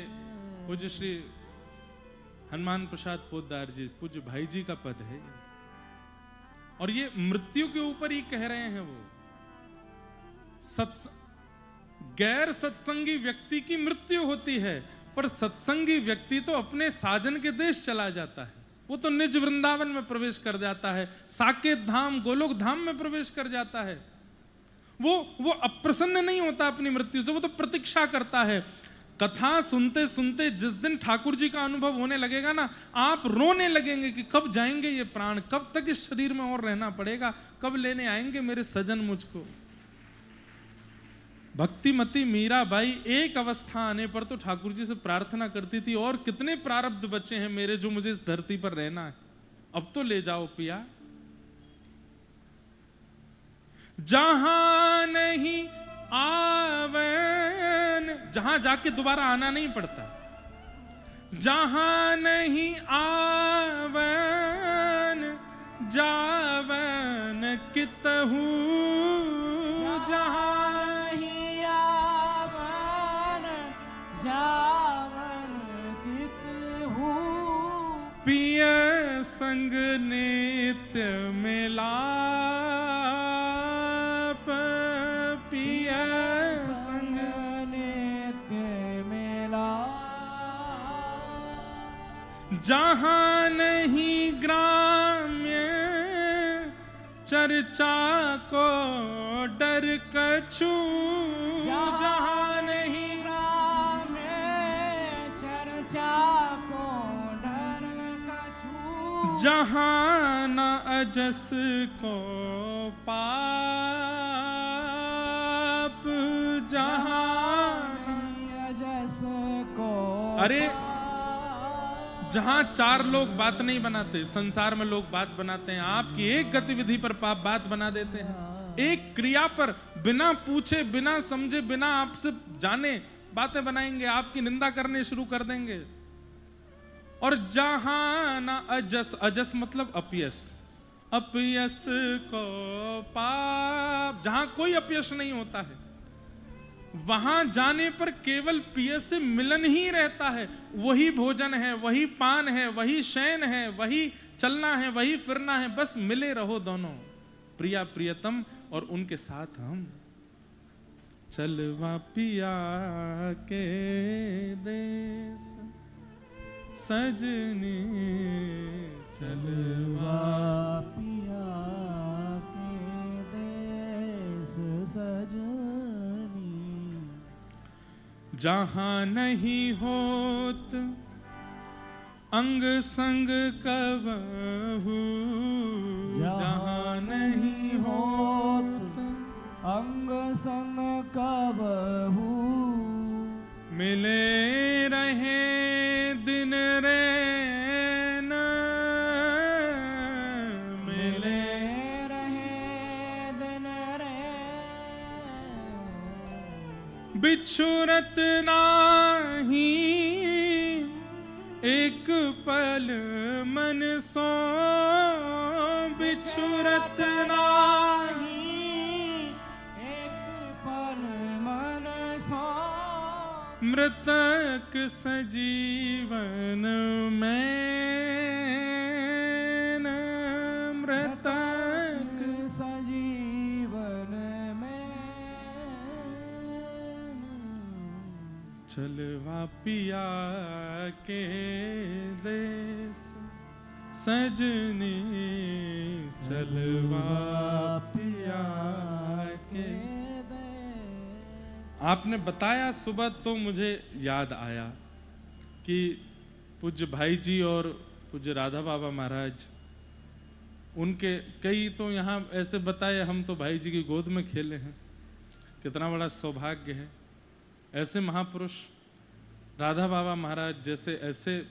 पूज्य श्री हनुमान प्रसाद पोद्दार जी, पूज्य भाई जी का पद है, और ये मृत्यु के ऊपर ही कह रहे हैं। वो गैर सत्संगी व्यक्ति की मृत्यु होती है, पर सत्संगी व्यक्ति तो अपने साजन के देश चला जाता है, वो तो निज वृंदावन में प्रवेश कर जाता है, साकेत धाम, गोलोक धाम में प्रवेश कर जाता है। वो अप्रसन्न नहीं होता अपनी मृत्यु से, वो तो प्रतीक्षा करता है। कथा सुनते सुनते जिस दिन ठाकुर जी का अनुभव होने लगेगा ना, आप रोने लगेंगे कि कब जाएंगे ये प्राण, कब तक इस शरीर में और रहना पड़ेगा, कब लेने आएंगे मेरे सजन मुझको। भक्तिमती मीराबाई एक अवस्था आने पर तो ठाकुर जी से प्रार्थना करती थी, और कितने प्रारब्ध बचे हैं मेरे जो मुझे इस धरती पर रहना है, अब तो ले जाओ पिया। जहां नहीं आवन, जहां जाके दोबारा आना नहीं पड़ता, जहां नहीं आवन जावन कितहू, जहां नहीं आवन जावन कितहू, पिय संग नित्य मिला, जहां नहीं ग्राम्य चर्चा को डर कछु, जहां नहीं ग्राम्य चर्चा को डर कछु, जहां न अजस को पाप, जहां अजस को अरे जहां चार लोग बात नहीं बनाते, संसार में लोग बात बनाते हैं, आपकी एक गतिविधि पर पाप बात बना देते हैं, एक क्रिया पर बिना पूछे बिना समझे बिना आपसे जाने बातें बनाएंगे, आपकी निंदा करने शुरू कर देंगे। और जहां ना अजस, अजस मतलब अपयश, अपयश को पाप, जहां कोई अपयश नहीं होता है वहां जाने पर केवल पीएस से मिलन ही रहता है, वही भोजन है, वही पान है, वही शयन है, वही चलना है, वही फिरना है, बस मिले रहो दोनों प्रिया प्रियतम और उनके साथ हम। चलवा पिया के देश सजनी, चलवा पिया के देश सजनी, जहां नहीं होत अंग संग कबहू, जहां नहीं होत अंग संग कबहू, मिले रहे दिन रैन, मिले रहे दिन बिछुरत नाही एक पल मन सो, बिछुरत नाही एक पल मन सो, मृतक सजीवन में, मृतक सजीवन में, चलवा पिया के देश सजनी, चलवा पिया के। आपने बताया सुबह तो मुझे याद आया कि पूज्य भाई जी और पूज्य राधा बाबा महाराज, उनके कई तो यहाँ ऐसे बताए, हम तो भाई जी की गोद में खेले हैं, कितना बड़ा सौभाग्य है। ऐसे महापुरुष राधा बाबा महाराज जैसे, ऐसे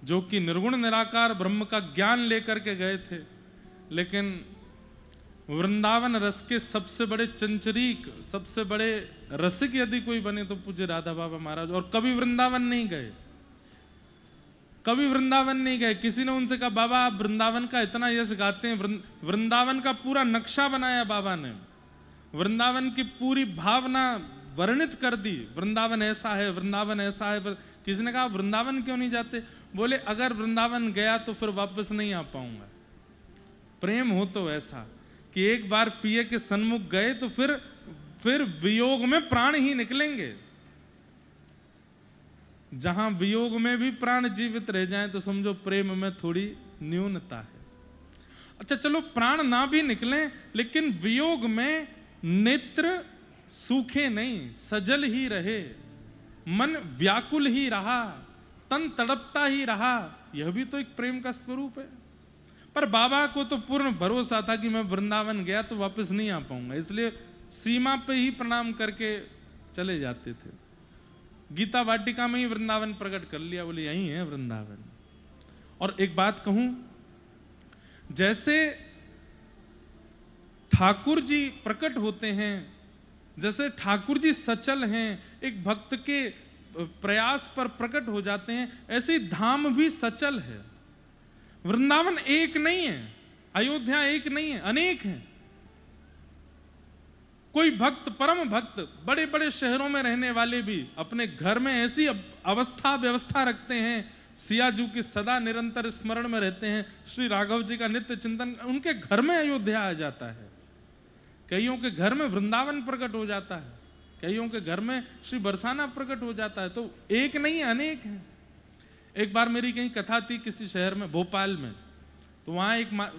जो कि निर्गुण निराकार ब्रह्म का ज्ञान लेकर के गए थे, लेकिन वृंदावन रस के सबसे बड़े चंचरीक, सबसे बड़े रसिक यदि कोई बने तो पूज्य राधा बाबा महाराज। और कभी वृंदावन नहीं गए, कभी वृंदावन नहीं गए। किसी ने उनसे कहा बाबा आप वृंदावन का इतना यश गाते हैं, वृंदावन का पूरा नक्शा बनाया बाबा ने, वृंदावन की पूरी भावना वर्णित कर दी, वृंदावन ऐसा है, वृंदावन ऐसा है। किसी ने कहा वृंदावन क्यों नहीं जाते? बोले अगर वृंदावन गया तो फिर वापस नहीं आ पाऊंगा। प्रेम हो तो ऐसा कि एक बार पिए के सन्मुख गए तो फिर वियोग में प्राण ही निकलेंगे। जहां वियोग में भी प्राण जीवित रह जाएं तो समझो प्रेम में थोड़ी न्यूनता है। अच्छा चलो प्राण ना भी निकले, लेकिन वियोग में नेत्र सूखे नहीं, सजल ही रहे, मन व्याकुल ही रहा, तन तड़पता ही रहा, यह भी तो एक प्रेम का स्वरूप है। पर बाबा को तो पूर्ण भरोसा था कि मैं वृंदावन गया तो वापस नहीं आ पाऊंगा, इसलिए सीमा पे ही प्रणाम करके चले जाते थे। गीता वाटिका में ही वृंदावन प्रकट कर लिया, बोले यही है वृंदावन। और एक बात कहूं, जैसे ठाकुर जी प्रकट होते हैं, जैसे ठाकुर जी सचल हैं, एक भक्त के प्रयास पर प्रकट हो जाते हैं, ऐसे ही धाम भी सचल है। वृंदावन एक नहीं है, अयोध्या एक नहीं है, अनेक हैं। कोई भक्त, परम भक्त, बड़े बड़े शहरों में रहने वाले भी अपने घर में ऐसी अवस्था व्यवस्था रखते हैं, सियाजू की सदा निरंतर स्मरण में रहते हैं, श्री राघव जी का नित्य चिंतन, उनके घर में अयोध्या आ जाता है। कईयों के घर में वृंदावन प्रकट हो जाता है, कईयों के घर में श्री बरसाना प्रकट हो जाता है। तो एक नहीं है, अनेक है। एक बार मेरी कहीं कथा थी किसी शहर में, भोपाल में, तो वहाँ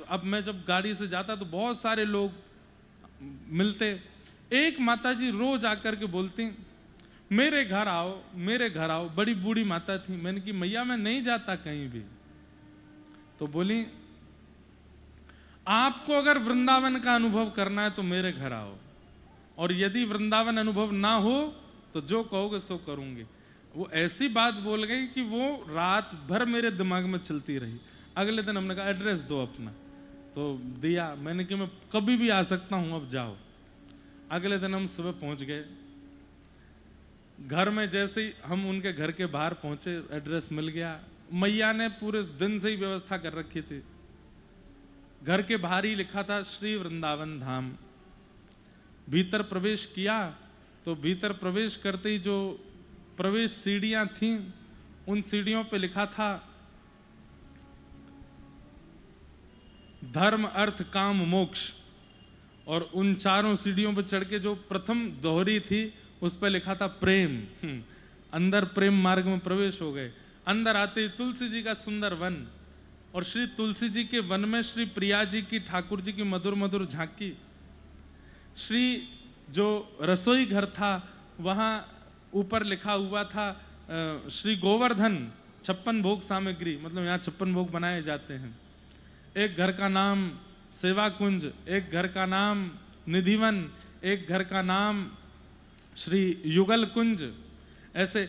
अब मैं जब गाड़ी से जाता तो बहुत सारे लोग मिलते। एक माताजी रोज आकर के बोलती, मेरे घर आओ, मेरे घर आओ। बड़ी बूढ़ी माता थी। मैंने कि मैया मैं नहीं जाता कहीं भी। तो बोली, आपको अगर वृंदावन का अनुभव करना है तो मेरे घर आओ, और यदि वृंदावन अनुभव ना हो तो जो कहोगे सो करूंगी। वो ऐसी बात बोल गई कि वो रात भर मेरे दिमाग में चलती रही। अगले दिन हमने कहा एड्रेस दो अपना, तो दिया। मैंने कि मैं कभी भी आ सकता हूं, अब जाओ। अगले दिन हम सुबह पहुंच गए। घर में जैसे ही हम उनके घर के बाहर पहुंचे, एड्रेस मिल गया। मैया ने पूरे दिन से ही व्यवस्था कर रखी थी। घर के बाहर ही लिखा था श्री वृंदावन धाम। भीतर प्रवेश किया तो भीतर प्रवेश करते ही जो प्रवेश सीढ़ियां थीं, उन सीढ़ियों पे लिखा था धर्म अर्थ काम मोक्ष, और उन चारों सीढ़ियों पर चढ़ के जो प्रथम दोहरी थी उस पर लिखा था प्रेम। अंदर प्रेम मार्ग में प्रवेश हो गए। अंदर आते ही तुलसी जी का सुंदर वन, और श्री तुलसी जी के वन में श्री प्रिया जी की, ठाकुर जी की मधुर मधुर झांकी। श्री जो रसोई घर था वहाँ ऊपर लिखा हुआ था श्री गोवर्धन 56 भोग सामग्री, मतलब यहाँ 56 भोग बनाए जाते हैं। एक घर का नाम सेवा कुंज, एक घर का नाम निधिवन, एक घर का नाम श्री युगल कुंज। ऐसे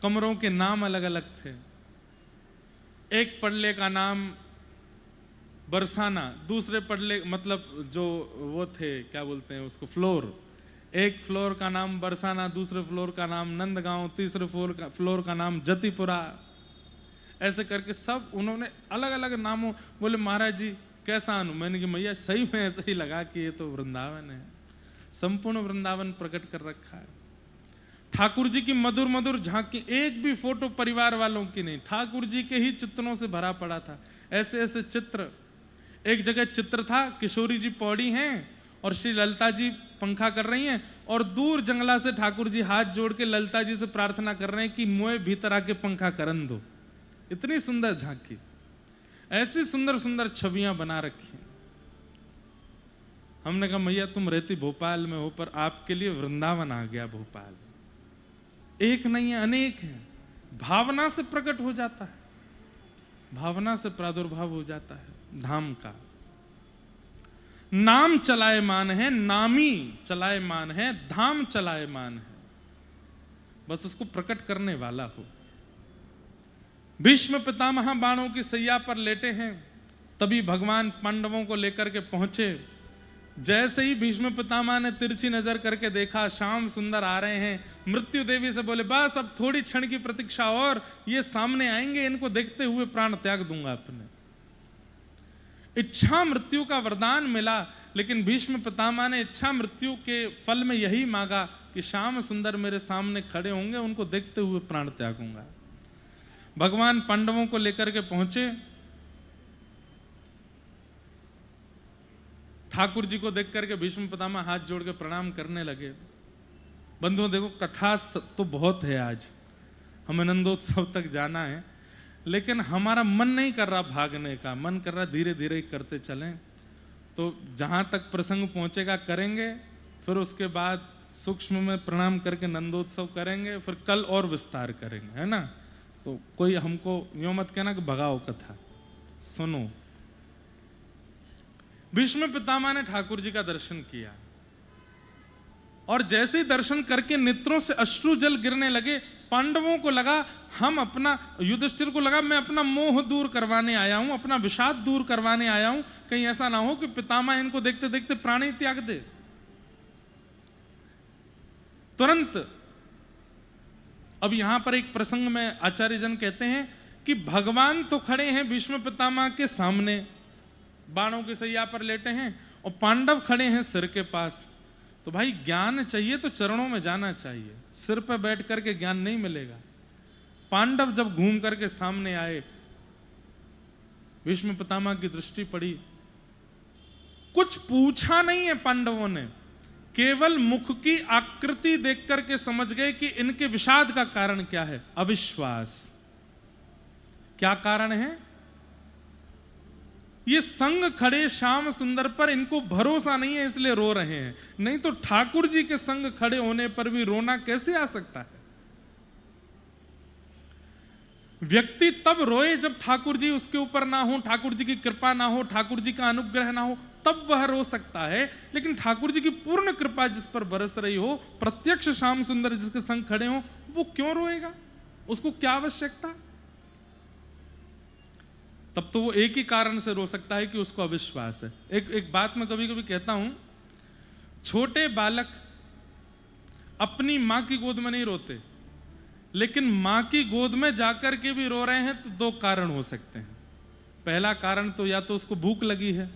कमरों के नाम अलग अलग थे। एक पडले का नाम बरसाना, दूसरे पडले मतलब जो वो थे क्या बोलते हैं उसको, फ्लोर। एक फ्लोर का नाम बरसाना, दूसरे फ्लोर का नाम नंदगांव, तीसरे फ्लोर का नाम जतिपुरा। ऐसे करके सब उन्होंने अलग अलग नामों। बोले महाराज जी कैसा अनु? मैंने कि मैया सही में ऐसा ही लगा कि ये तो वृंदावन है, संपूर्ण वृंदावन प्रकट कर रखा है। ठाकुर जी की मधुर मधुर झांकी, एक भी फोटो परिवार वालों की नहीं, ठाकुर जी के ही चित्रों से भरा पड़ा था। ऐसे ऐसे चित्र। एक जगह चित्र था किशोरी जी पौड़ी हैं और श्री ललिता जी पंखा कर रही हैं, और दूर जंगला से ठाकुर जी हाथ जोड़ के ललिता जी से प्रार्थना कर रहे हैं कि मुझे भीतर आके पंखा करन दो। इतनी सुंदर झांकी, ऐसी सुंदर सुंदर छवियां बना रखी। हमने कहा मैया तुम रहती भोपाल में हो, पर आपके लिए वृंदावन आ गया भोपाल। एक नहीं है, अनेक है। भावना से प्रकट हो जाता है, भावना से प्रादुर्भाव हो जाता है धाम का। नाम चलायमान है, नामी चलायमान है, धाम चलायमान है, बस उसको प्रकट करने वाला हो। भीष्म पितामह बाणों की सैया पर लेटे हैं, तभी भगवान पांडवों को लेकर के पहुंचे। जैसे ही भीष्म पितामह ने तिरछी नजर करके देखा श्याम सुंदर आ रहे हैं, मृत्यु देवी से बोले बस अब थोड़ी क्षण की प्रतीक्षा और, ये सामने आएंगे, इनको देखते हुए प्राण त्याग दूंगा अपने। इच्छा मृत्यु का वरदान मिला, लेकिन भीष्म पितामह ने इच्छा मृत्यु के फल में यही मांगा कि श्याम सुंदर मेरे सामने खड़े होंगे, उनको देखते हुए प्राण त्यागूंगा। भगवान पांडवों को लेकर के पहुंचे। ठाकुर जी को देख करके भीष्म पितामह हाथ जोड़ के प्रणाम करने लगे। बंधुओं देखो कथा तो बहुत है, आज हमें नंदोत्सव तक जाना है, लेकिन हमारा मन नहीं कर रहा भागने का, मन कर रहा धीरे धीरे ही करते चलें। तो जहां तक प्रसंग पहुंचेगा करेंगे, फिर उसके बाद सूक्ष्म में प्रणाम करके नंदोत्सव करेंगे, फिर कल और विस्तार करेंगे, है ना। तो कोई हमको यूं मत कहना कि भगाओ कथा, सुनो। भीष्म पितामह ने ठाकुर जी का दर्शन किया, और जैसे ही दर्शन करके नेत्रों से अश्रु जल गिरने लगे। पांडवों को लगा हम अपना, युधिष्ठिर को लगा मैं अपना मोह दूर करवाने आया हूं, अपना विषाद दूर करवाने आया हूं, कहीं ऐसा ना हो कि पितामह इनको देखते देखते प्राण ही त्याग दे। तुरंत अब यहां पर एक प्रसंग में आचार्य जन कहते हैं कि भगवान तो खड़े हैं भीष्म पितामह के सामने, बाणों की सैया पर लेटे हैं, और पांडव खड़े हैं सिर के पास। तो भाई ज्ञान चाहिए तो चरणों में जाना चाहिए, सिर पर बैठ करके ज्ञान नहीं मिलेगा। पांडव जब घूम करके सामने आए, भीष्म पितामह की दृष्टि पड़ी, कुछ पूछा नहीं है पांडवों ने, केवल मुख की आकृति देख करके समझ गए कि इनके विषाद का कारण क्या है, अविश्वास। क्या कारण है? ये संग खड़े श्याम सुंदर पर इनको भरोसा नहीं है, इसलिए रो रहे हैं। नहीं तो ठाकुर जी के संग खड़े होने पर भी रोना कैसे आ सकता है? व्यक्ति तब रोए जब ठाकुर जी उसके ऊपर ना हो, ठाकुर जी की कृपा ना हो, ठाकुर जी का अनुग्रह ना हो, तब वह रो सकता है। लेकिन ठाकुर जी की पूर्ण कृपा जिस पर बरस रही हो, प्रत्यक्ष श्याम सुंदर जिसके संग खड़े हो, वो क्यों रोएगा? उसको क्या आवश्यकता? तब तो वो एक ही कारण से रो सकता है कि उसको अविश्वास है। एक बात मैं कभी कभी कहता हूं, छोटे बालक अपनी मां की गोद में नहीं रोते, लेकिन मां की गोद में जाकर के भी रो रहे हैं, तो दो कारण हो सकते हैं। पहला कारण तो या तो उसको भूख लगी है,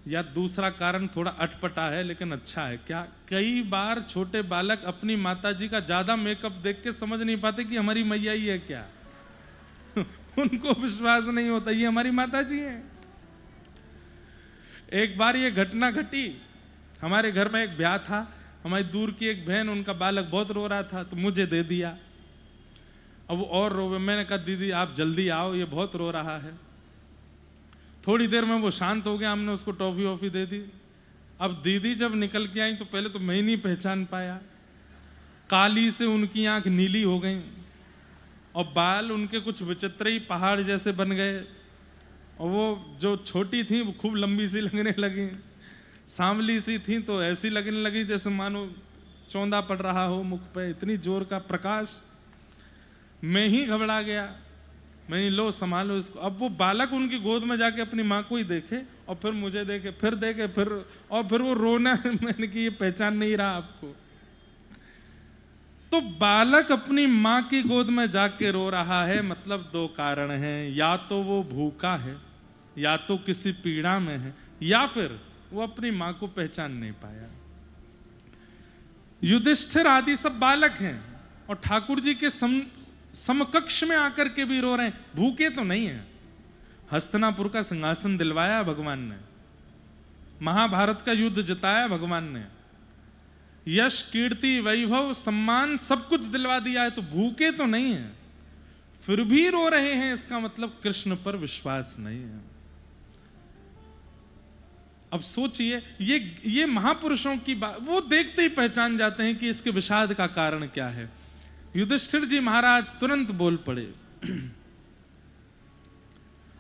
या दूसरा कारण थोड़ा अटपटा है लेकिन अच्छा है। क्या? कई बार छोटे बालक अपनी माताजी का ज्यादा मेकअप देख के समझ नहीं पाते कि हमारी मैया ही है क्या। उनको विश्वास नहीं होता ये हमारी माताजी है। एक बार ये घटना घटी, हमारे घर में एक ब्याह था, हमारी दूर की एक बहन, उनका बालक बहुत रो रहा था तो मुझे दे दिया। अब वो और रोवे, मैंने कहा दीदी आप जल्दी आओ, ये बहुत रो रहा है। थोड़ी देर में वो शांत हो गया, हमने उसको टॉफी वॉफी दे दी। अब दीदी जब निकल के आई तो पहले तो मैं ही नहीं पहचान पाया, काली से उनकी आंख नीली हो गई और बाल उनके कुछ विचित्र ही पहाड़ जैसे बन गए, और वो जो छोटी थी वो खूब लंबी सी लगने लगी, सांवली सी थी तो ऐसी लगने लगी जैसे मानो चौंधा पड़ रहा हो मुख पे, इतनी जोर का प्रकाश। मैं ही घबरा गया, मैं लो संभालो इसको। अब वो बालक उनकी गोद में जाके अपनी माँ को ही देखे और फिर मुझे देखे, फिर देखे, फिर वो रोना। मैंने कि ये पहचान नहीं रहा आपको। तो बालक अपनी माँ की गोद में जाके रो रहा है, मतलब दो कारण हैं, या तो वो भूखा है, या तो किसी पीड़ा में है, या फिर वो अपनी माँ को पहचान नहीं पाया। युधिष्ठिर आदि सब बालक हैं और ठाकुर जी के समकक्ष में आकर के भी रो रहे हैं, भूखे तो नहीं है। हस्तिनापुर का सिंहासन दिलवाया भगवान ने, महाभारत का युद्ध जिताया भगवान ने, यश कीर्ति वैभव सम्मान सब कुछ दिलवा दिया है, तो भूखे तो नहीं है, फिर भी रो रहे हैं। इसका मतलब कृष्ण पर विश्वास नहीं है। अब सोचिए, ये महापुरुषों की बात, वो देखते ही पहचान जाते हैं कि इसके विषाद का कारण क्या है। युधिष्ठिर जी महाराज तुरंत बोल पड़े,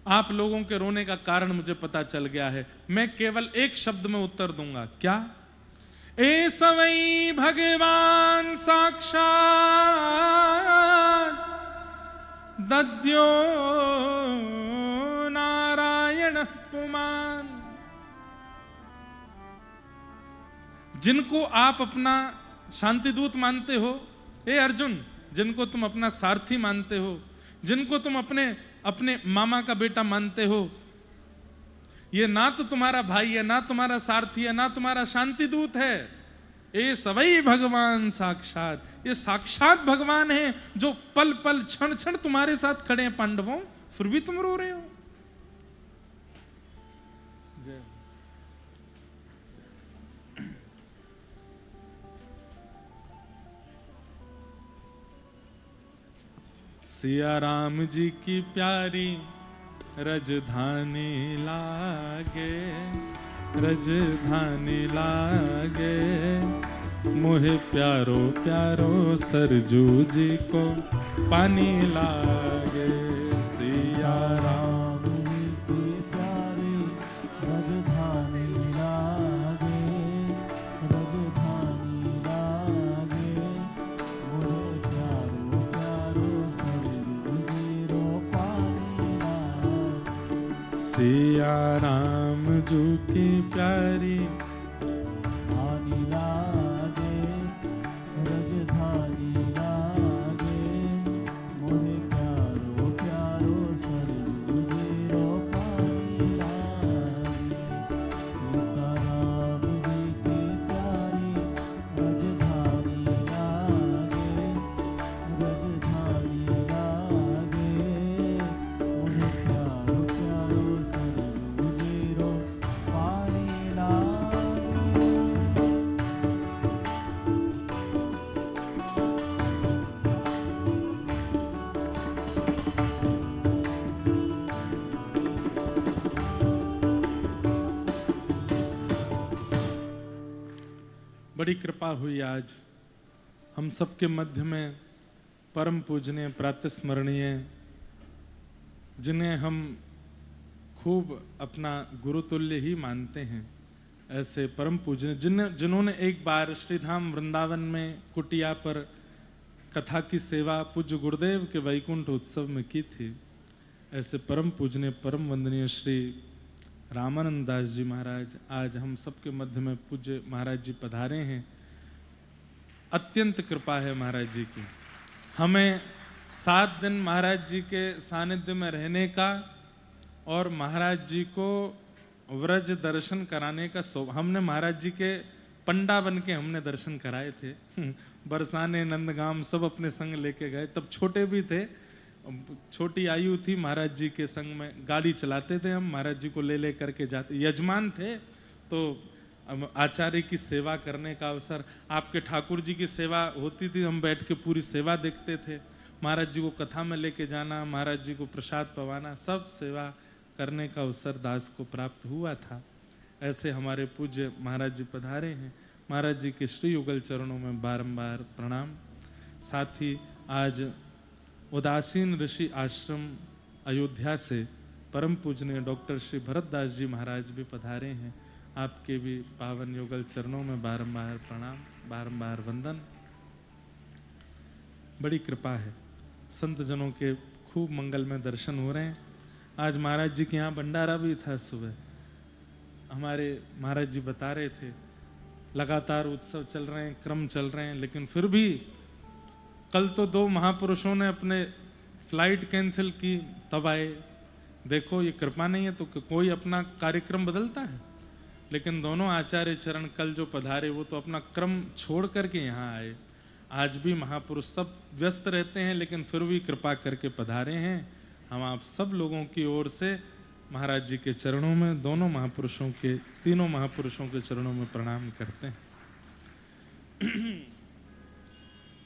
आप लोगों के रोने का कारण मुझे पता चल गया है, मैं केवल एक शब्द में उत्तर दूंगा। क्या? ए सवई भगवान साक्षात दद्यो नारायण पुमान। जिनको आप अपना शांतिदूत मानते हो, ए अर्जुन, जिनको तुम अपना सारथी मानते हो, जिनको तुम अपने मामा का बेटा मानते हो, ये ना तो तुम्हारा भाई है, ना तुम्हारा सारथी है, ना तुम्हारा शांतिदूत है। ए सवई भगवान साक्षात, ये साक्षात भगवान है जो पल पल क्षण क्षण तुम्हारे साथ खड़े हैं पांडवों, फिर भी तुम रो रहे हो। सिया राम जी की प्यारी रजधानी लागे, रजधानी लागे, मोहे प्यारो प्यारो सरजू जी को पानी लागे। सिया राम जी की प्यारी रजधानी लागे, रजधानी लागे, मोहे प्यारो प्यारो सरजू जीरो पानी लागे। सिया राम जी की प्यारी धानी लागे, रजधानी लागे, मोहे प्यारो प्यारो सरजू जीरो पानी लागे। सीताराम जी की प्यारी रजधानी लागे, रजधानी लागे, मोहे प्यारो प्यारो सरजू जीरो पानी लागे। बड़ी कृपा हुई आज हम सबके मध्य में परम पूजनीय प्रातस्मरणीय, जिन्हें हम खूब अपना गुरुतुल्य ही मानते हैं, ऐसे परम पूजनीय जिन्होंने एक बार श्रीधाम वृंदावन में कुटिया पर कथा की सेवा पूज्य गुरुदेव के वैकुंठ उत्सव में की थी, ऐसे परम पूजनीय परम वंदनीय श्री रामानंद दास जी महाराज आज हम सबके मध्य में पूज्य महाराज जी पधारे हैं। अत्यंत कृपा है महाराज जी की। हमें 7 दिन महाराज जी के सानिध्य में रहने का और महाराज जी को व्रज दर्शन कराने का हमने महाराज जी के पंडा बन के हमने दर्शन कराए थे। बरसाने नंदगाम सब अपने संग लेके गए, तब छोटे भी थे, छोटी आयु थी। महाराज जी के संग में गाड़ी चलाते थे हम, महाराज जी को ले करके जाते, यजमान थे तो आचार्य की सेवा करने का अवसर, आपके ठाकुर जी की सेवा होती थी, हम बैठ के पूरी सेवा देखते थे। महाराज जी को कथा में लेके जाना, महाराज जी को प्रसाद पवाना, सब सेवा करने का अवसर दास को प्राप्त हुआ था। ऐसे हमारे पूज्य महाराज जी पधारे हैं। महाराज जी के श्री युगल चरणों में बारंबार प्रणाम। साथ ही आज उदासीन ऋषि आश्रम अयोध्या से परम पूजनीय डॉक्टर श्री भरतदास जी महाराज भी पधारे हैं। आपके भी पावन युगल चरणों में बारंबार प्रणाम, बारंबार वंदन। बड़ी कृपा है, संत जनों के खूब मंगल में दर्शन हो रहे हैं। आज महाराज जी के यहाँ भंडारा भी था सुबह, हमारे महाराज जी बता रहे थे लगातार उत्सव चल रहे हैं, क्रम चल रहे हैं, लेकिन फिर भी कल तो 2 महापुरुषों ने अपने फ्लाइट कैंसिल की, तब आए। देखो ये कृपा नहीं है तो कोई अपना कार्यक्रम बदलता है, लेकिन दोनों आचार्य चरण कल जो पधारे वो तो अपना क्रम छोड़ करके यहाँ आए। आज भी महापुरुष सब व्यस्त रहते हैं, लेकिन फिर भी कृपा करके पधारे हैं। हम आप सब लोगों की ओर से महाराज जी के चरणों में, दोनों महापुरुषों के, तीनों महापुरुषों के चरणों में प्रणाम करते हैं।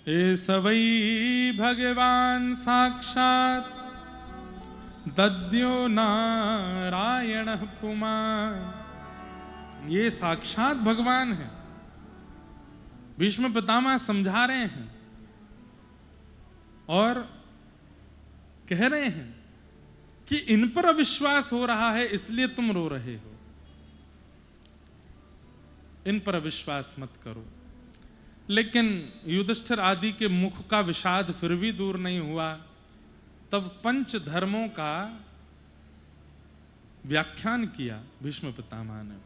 ए सवई भगवान साक्षात दद्यो नारायण पुमान, ये साक्षात भगवान है। भीष्म पितामह समझा रहे हैं और कह रहे हैं कि इन पर अविश्वास हो रहा है इसलिए तुम रो रहे हो, इन पर अविश्वास मत करो। लेकिन युधिष्ठिर आदि के मुख का विषाद फिर भी दूर नहीं हुआ। तब 5 धर्मों का व्याख्यान किया भीष्म पितामह ने।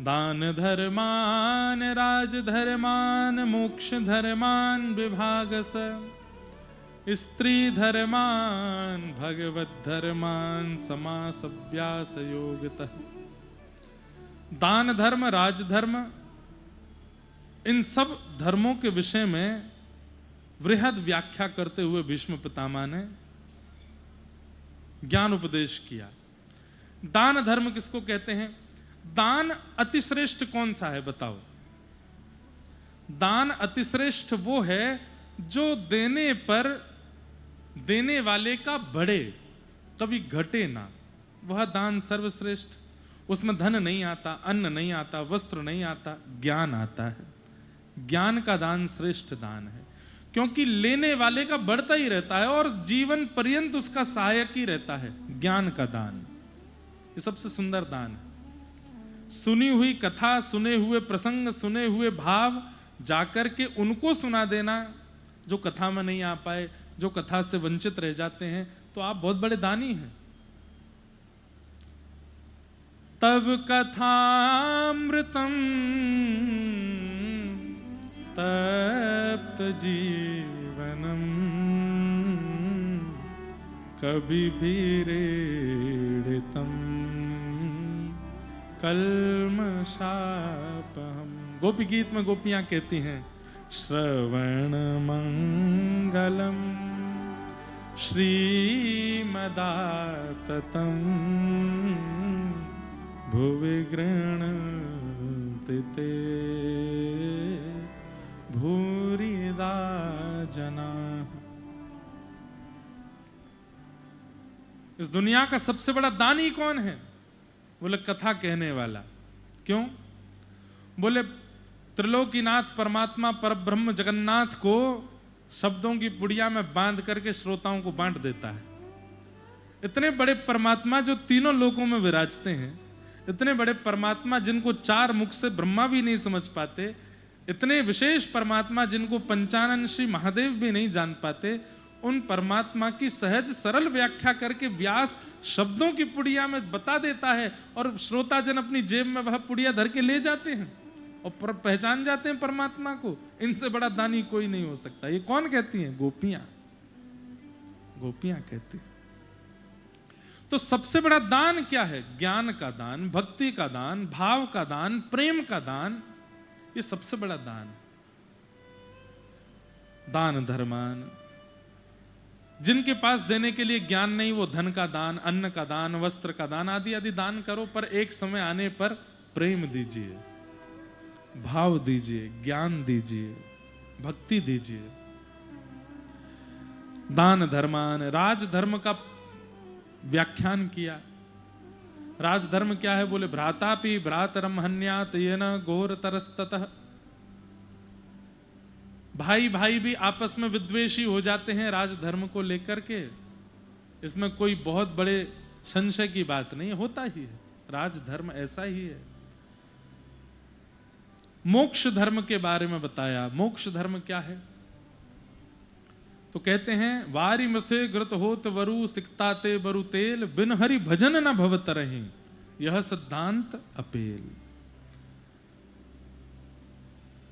दान धर्मान राज धर्मान मोक्ष धर्मान विभागस, स्त्री धर्मान भगवत धर्मान समास व्यास योगतः। दान धर्म, राज धर्म, इन सब धर्मों के विषय में वृहद व्याख्या करते हुए भीष्म पितामह ने ज्ञान उपदेश किया। दान धर्म किसको कहते हैं? दान अतिश्रेष्ठ कौन सा है बताओ? दान अतिश्रेष्ठ वो है जो देने पर देने वाले का बढ़े, कभी घटे ना, वह दान सर्वश्रेष्ठ। उसमें धन नहीं आता, अन्न नहीं आता, वस्त्र नहीं आता, ज्ञान आता है। ज्ञान का दान श्रेष्ठ दान है, क्योंकि लेने वाले का बढ़ता ही रहता है और जीवन पर्यंत उसका सहायक ही रहता है। ज्ञान का दान ये सबसे सुंदर दान है। सुनी हुई कथा, सुने हुए प्रसंग, सुने हुए भाव जाकर के उनको सुना देना जो कथा में नहीं आ पाए, जो कथा से वंचित रह जाते हैं, तो आप बहुत बड़े दानी हैं। तब कथामृतम तप्त जीवनम कभी भी रेड़ितम कल्मषापहम। गोपी गीत में गोपियां कहती हैं श्रवण मंगलम श्रीमदाततम भुवि गृह्णन्ति ते भूरिदा जनाः। इस दुनिया का सबसे बड़ा दानी कौन है? बोले कथा कहने वाला। क्यों? बोले त्रिलोकीनाथ परमात्मा परब्रह्म जगन्नाथ को शब्दों की पुड़िया में बांध करके श्रोताओं को बांट देता है। इतने बड़े परमात्मा जो तीनों लोकों में विराजते हैं, इतने बड़े परमात्मा जिनको चार मुख से ब्रह्मा भी नहीं समझ पाते, इतने विशेष परमात्मा जिनको पंचानन श्री महादेव भी नहीं जान पाते, उन परमात्मा की सहज सरल व्याख्या करके व्यास शब्दों की पुड़िया में बता देता है और श्रोताजन अपनी जेब में वह पुड़िया धर के ले जाते हैं और पहचान जाते हैं परमात्मा को। इनसे बड़ा दानी कोई नहीं हो सकता। ये कौन कहती हैं? गोपियां। गोपियां कहती हैं। तो सबसे बड़ा दान क्या है? ज्ञान का दान, भक्ति का दान, भाव का दान, प्रेम का दान। ये सबसे बड़ा दान। दान धर्मान, जिनके पास देने के लिए ज्ञान नहीं, वो धन का दान, अन्न का दान, वस्त्र का दान आदि आदि दान करो, पर एक समय आने पर प्रेम दीजिए, भाव दीजिए, ज्ञान दीजिए, भक्ति दीजिए। दान धर्मान, राजधर्म का व्याख्यान किया। राजधर्म क्या है? बोले भ्रातापि भ्रातरम हन्यात येन घोर तरस्ततः। भाई भाई भी आपस में विद्वेषी हो जाते हैं राजधर्म को लेकर के। इसमें कोई बहुत बड़े संशय की बात नहीं, होता ही है, राजधर्म ऐसा ही है। मोक्ष धर्म के बारे में बताया। मोक्ष धर्म क्या है? तो कहते हैं वारी मृथे घृत होत वरु सिकताते बरु तेल, बिन हरि भजन न भवत रही, यह सिद्धांत अपेल।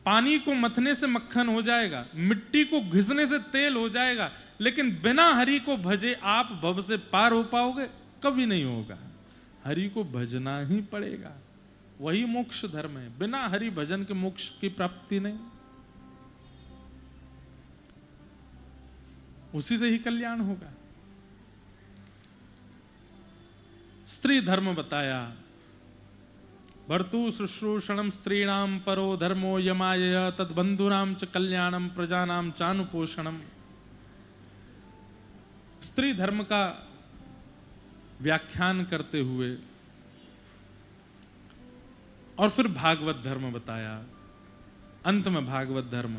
पानी को मथने से मक्खन हो जाएगा, मिट्टी को घिसने से तेल हो जाएगा, लेकिन बिना हरि को भजे आप भव से पार हो पाओगे? कभी नहीं होगा। हरि को भजना ही पड़ेगा, वही मोक्ष धर्म है। बिना हरि भजन के मोक्ष की प्राप्ति नहीं, उसी से ही कल्याण होगा। स्त्री धर्म बताया। भर्तु शुश्रूषणम स्त्रीणाम परो धर्मो यमाय तद्बंधुनाम च कल्याणम प्रजानाम चानुपोषणम। स्त्री धर्म का व्याख्यान करते हुए और फिर भागवत धर्म बताया। अंत में भागवत धर्म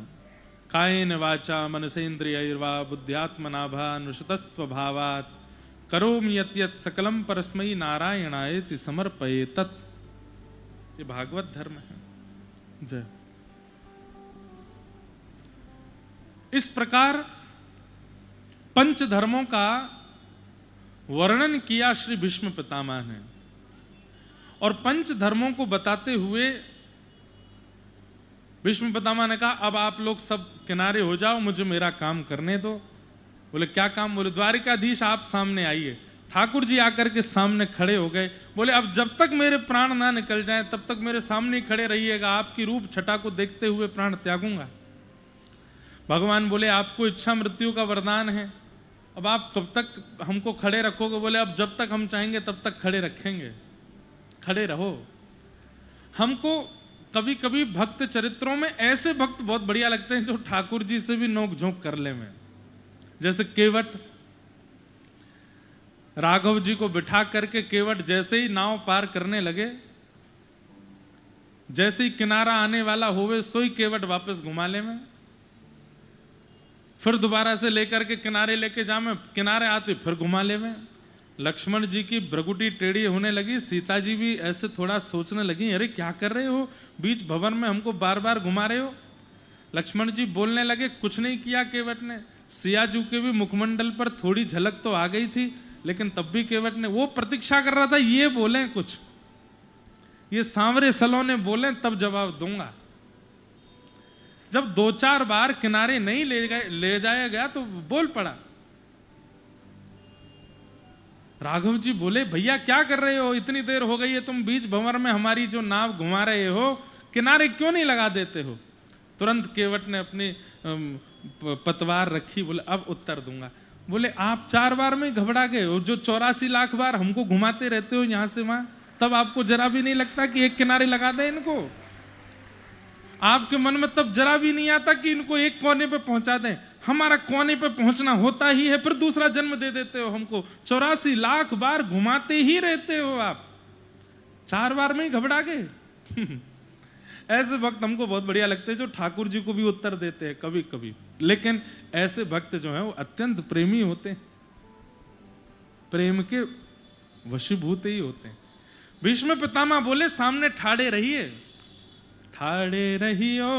कायेन वाचा मनसेन्द्रियैर्वा बुद्ध्यात्मना भा नुषतस्वभावात् करोमि यत् यत् सकलम परस्मै नारायणायेति समर्पयेतत्। ये भागवत धर्म है। जय। इस प्रकार पंच धर्मों का वर्णन किया श्री भीष्म पितामह ने, और पंच धर्मों को बताते हुए भीष्म पितामह ने कहा अब आप लोग सब किनारे हो जाओ, मुझे मेरा काम करने दो। बोले क्या काम? बोले द्वारिकाधीश आप सामने आइए। ठाकुर जी आकर के सामने खड़े हो गए। बोले अब जब तक मेरे प्राण ना निकल जाएं तब तक मेरे सामने खड़े रहिएगा, आपकी रूप छटा को देखते हुए प्राण त्यागूंगा। भगवान बोले आपको इच्छा मृत्यु का वरदान है, अब आप कब तक हमको खड़े रखोगे? बोले अब जब तक हम चाहेंगे तब तक खड़े रखेंगे, खड़े रहो। हमको कभी कभी भक्त चरित्रों में ऐसे भक्त बहुत बढ़िया लगते हैं जो ठाकुर जी से भी नोक झोंक कर ले में। जैसे केवट, राघव जी को बिठा करके केवट जैसे ही नाव पार करने लगे, जैसे ही किनारा आने वाला होवे सोई केवट वापस घुमा ले में, फिर दोबारा से लेकर के किनारे लेके जा में, किनारे आते फिर घुमा ले में। लक्ष्मण जी की भ्रगुटी टेढ़ी होने लगी, सीता जी भी ऐसे थोड़ा सोचने लगी अरे क्या कर रहे हो, बीच भवन में हमको बार बार घुमा रहे हो। लक्ष्मण जी बोलने लगे कुछ नहीं किया केवट ने। सिया जी के भी मुखमंडल पर थोड़ी झलक तो आ गई थी, लेकिन तब भी केवट ने, वो प्रतीक्षा कर रहा था ये बोले कुछ, ये सांवरे सलोने बोले तब जवाब दूंगा। जब दो चार बार किनारे नहीं ले जाया गया तो बोल पड़ा। राघव जी बोले भैया क्या कर रहे हो, इतनी देर हो गई है, तुम बीच भंवर में हमारी जो नाव घुमा रहे हो, किनारे क्यों नहीं लगा देते हो? तुरंत केवट ने अपनी पतवार रखी, बोले अब उत्तर दूंगा। बोले आप 4 बार में घबरा गए हो, जो 84 लाख बार हमको घुमाते रहते हो यहां से वहां, तब आपको जरा भी नहीं लगता कि एक किनारे लगा दे इनको? आपके मन में तब जरा भी नहीं आता कि इनको एक कोने पे पहुंचा दें? हमारा कोने पे पहुंचना होता ही है, फिर दूसरा जन्म दे देते हो हमको। 84 लाख बार घुमाते ही रहते हो आप, 4 बार में ही घबरा गए। ऐसे भक्त हमको बहुत बढ़िया लगते हैं जो ठाकुर जी को भी उत्तर देते हैं कभी कभी, लेकिन ऐसे भक्त जो हैं वो अत्यंत प्रेमी होते हैं, प्रेम के वशीभूत ही होते हैं। भीष्म पितामह बोले सामने ठाड़े रहिए, ठाड़े रहियो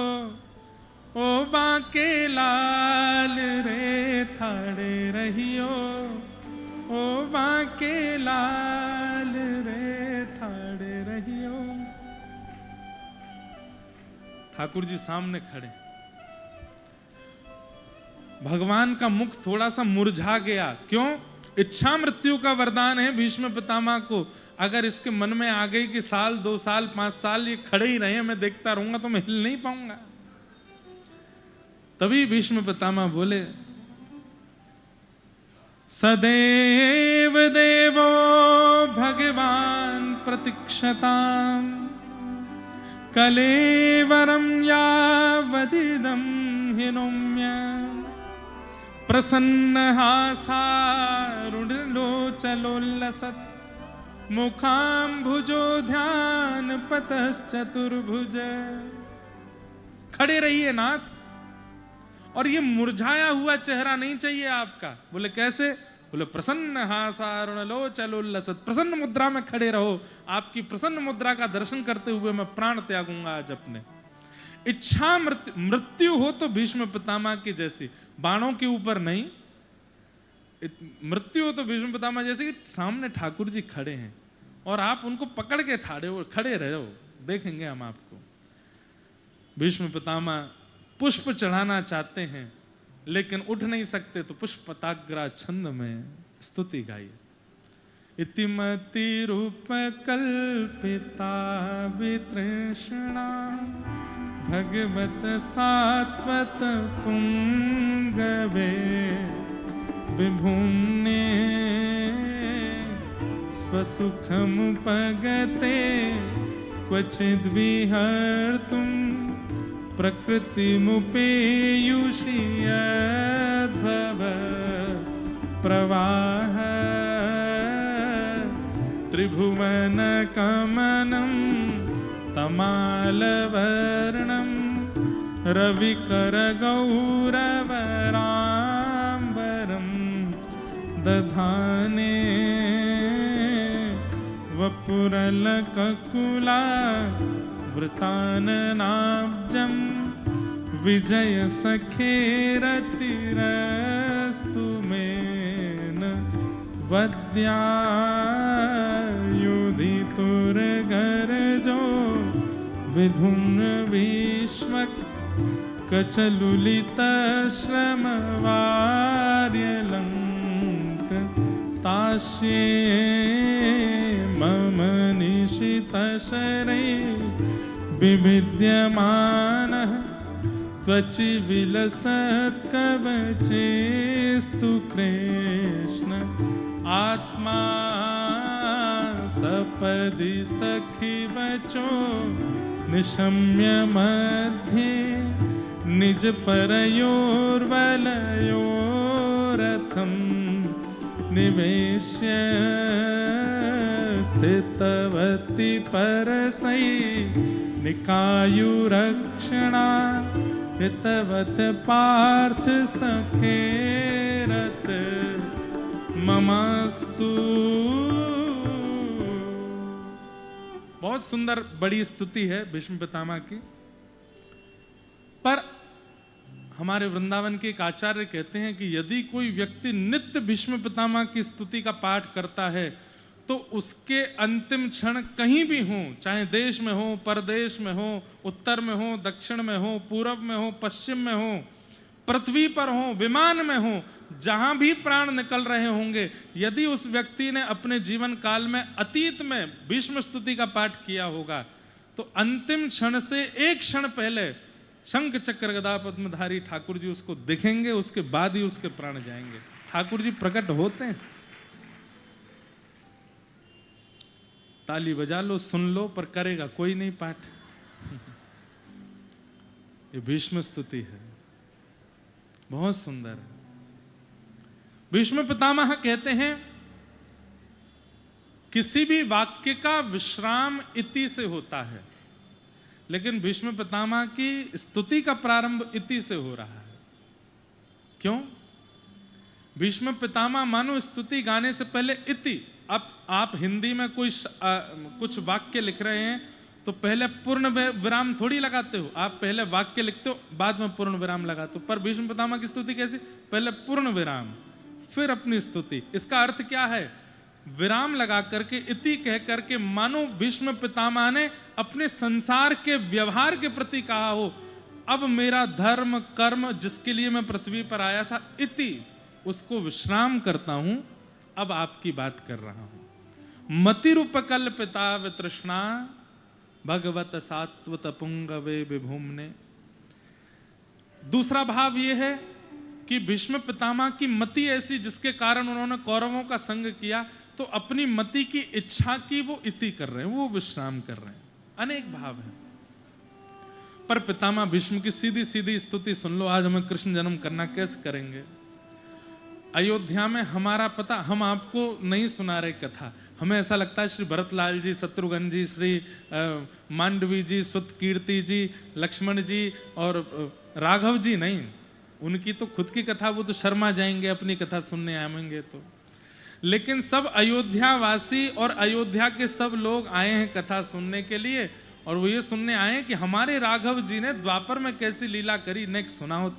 ओ बांके लाल रे, ठाड़े रहियो ओ बांके लाल रे, ठाड़े रहियो। ठाकुर जी सामने खड़े, भगवान का मुख थोड़ा सा मुरझा गया। क्यों? इच्छा मृत्यु का वरदान है भीष्म पितामह को। अगर इसके मन में आ गई कि साल 2 साल 5 साल ये खड़े ही रहे, मैं देखता रहूंगा तो मैं हिल नहीं पाऊंगा। तभी भीष्म पितामह बोले सदैव देवो भगवान प्रतीक्षताम् कलेवरं यावदिदं हिनोम्य प्रसन्नहासारुणलोचलोल्लसत् मुखाम्भुजो ध्यान पतश्चतुर्भुज। खड़े रहिए नाथ, और ये मुरझाया हुआ चेहरा नहीं चाहिए आपका। बोले कैसे? बोले प्रसन्न हासारुणलोचलोल्लसत्, प्रसन्न मुद्रा में खड़े रहो। आपकी प्रसन्न मुद्रा का दर्शन करते हुए मैं प्राण त्यागूंगा आज अपने। इच्छा मृत्यु हो तो भीष्म पितामह की जैसी, बाणों के ऊपर नहीं। मृत्यु हो तो भीष्म पितामह जैसे कि सामने ठाकुर जी खड़े हैं और आप उनको पकड़ के खड़े रहो, देखेंगे हम आपको। भीष्म पितामह पुष्प चढ़ाना चाहते हैं लेकिन उठ नहीं सकते, तो पुष्पताग्रा छंद में स्तुति गाइए। इतिमति रूप कल्पिता वितृष्णा भगवत सात्वत पुंगवे विभुम्ने स्वसुखमुपगते क्वचिद् विहर्तुं प्रकृतिमुपेयुषि यद्भव प्रवाह त्रिभुवनकमनं तमालवर्णं रविकरगौरवराम्बरं दधाने वपुरलककुला वृताननाब्जं विजयसखेरतिरस्तु मेन वद्यायुधितुर्गरजो विधुम्न विश्वक कचलुलितश्रमवार्यलङ्क तास्ये मम निशितशरे विविद्यमानः त्वचि विलसत्कवचेस्तु कृष्ण आत्मा सपदि सखि वचो निशम्य मध्ये निज परयोर्वलयोरथं निवेश्य स्थितवती परसै निकायुरक्षणा हितवत पार्थ सखेरत ममास्तु। बहुत सुंदर बड़ी स्तुति है भीष्म पितामह की। पर हमारे वृंदावन के एक आचार्य कहते हैं कि यदि कोई व्यक्ति नित्य भीष्म पितामह की स्तुति का पाठ करता है तो उसके अंतिम क्षण कहीं भी हो, चाहे देश में हो, परदेश में हो, उत्तर में हो, दक्षिण में हो, पूर्व में हो, पश्चिम में हो, पृथ्वी पर हो, विमान में हो, जहां भी प्राण निकल रहे होंगे, यदि उस व्यक्ति ने अपने जीवन काल में अतीत में भीष्म स्तुति का पाठ किया होगा तो अंतिम क्षण से एक क्षण पहले शंख चक्र गदा पद्मधारी ठाकुर जी उसको दिखेंगे, उसके बाद ही उसके प्राण जाएंगे। ठाकुर जी प्रकट होते हैं। ताली बजा लो, सुन लो, पर करेगा कोई नहीं पाठ। ये भीष्म स्तुति है, बहुत सुंदर है। भीष्म पितामह कहते हैं किसी भी वाक्य का विश्राम इति से होता है। लेकिन भीष्म पितामह की स्तुति का प्रारंभ इति से हो रहा है। क्यों? भीष्म पितामह मानो स्तुति गाने से पहले इति। अब आप हिंदी में कुछ वाक्य लिख रहे हैं तो पहले पूर्ण विराम थोड़ी लगाते हो, आप पहले वाक्य लिखते हो बाद में पूर्ण विराम लगाते हो। पर भीष्म पितामह की स्तुति कैसी? पहले पूर्ण विराम फिर अपनी स्तुति। इसका अर्थ क्या है? विराम लगा करके इति कह करके मानो भीष्म पितामह ने अपने संसार के व्यवहार के प्रति कहा हो, अब मेरा धर्म कर्म जिसके लिए मैं पृथ्वी पर आया था इति, उसको विश्राम करता हूं, अब आपकी बात कर रहा हूं। मतिरूपकल्पिता वितृष्णा भगवत सात्वत पुंगवे विभूमने। दूसरा भाव यह है कि भीष्म पितामह की मति ऐसी जिसके कारण उन्होंने कौरवों का संग किया, तो अपनी मति की इच्छा की वो इति कर रहे हैं, वो विश्राम कर रहे हैं। अनेक भाव हैं। पर पितामह भीष्म की सीधी सीधी स्तुति सुन लो। आज हमें कृष्ण जन्म करना कैसे करेंगे? अयोध्या में हमारा पता, हम आपको नहीं सुना रहे कथा, हमें ऐसा लगता है श्री भरतलाल जी, शत्रुघ्न जी, श्री मांडवी जी, सुत कीर्ति जी, लक्ष्मण जी और राघव जी, नहीं, उनकी तो खुद की कथा, वो तो शर्मा जाएंगे अपनी कथा सुनने आएंगे तो। लेकिन सब अयोध्यावासी और अयोध्या के सब लोग आए हैं कथा सुनने के लिए, और वो ये सुनने आए हैं कि हमारे राघव जी ने द्वापर में कैसी लीला करी, नेक्स्ट सुना हो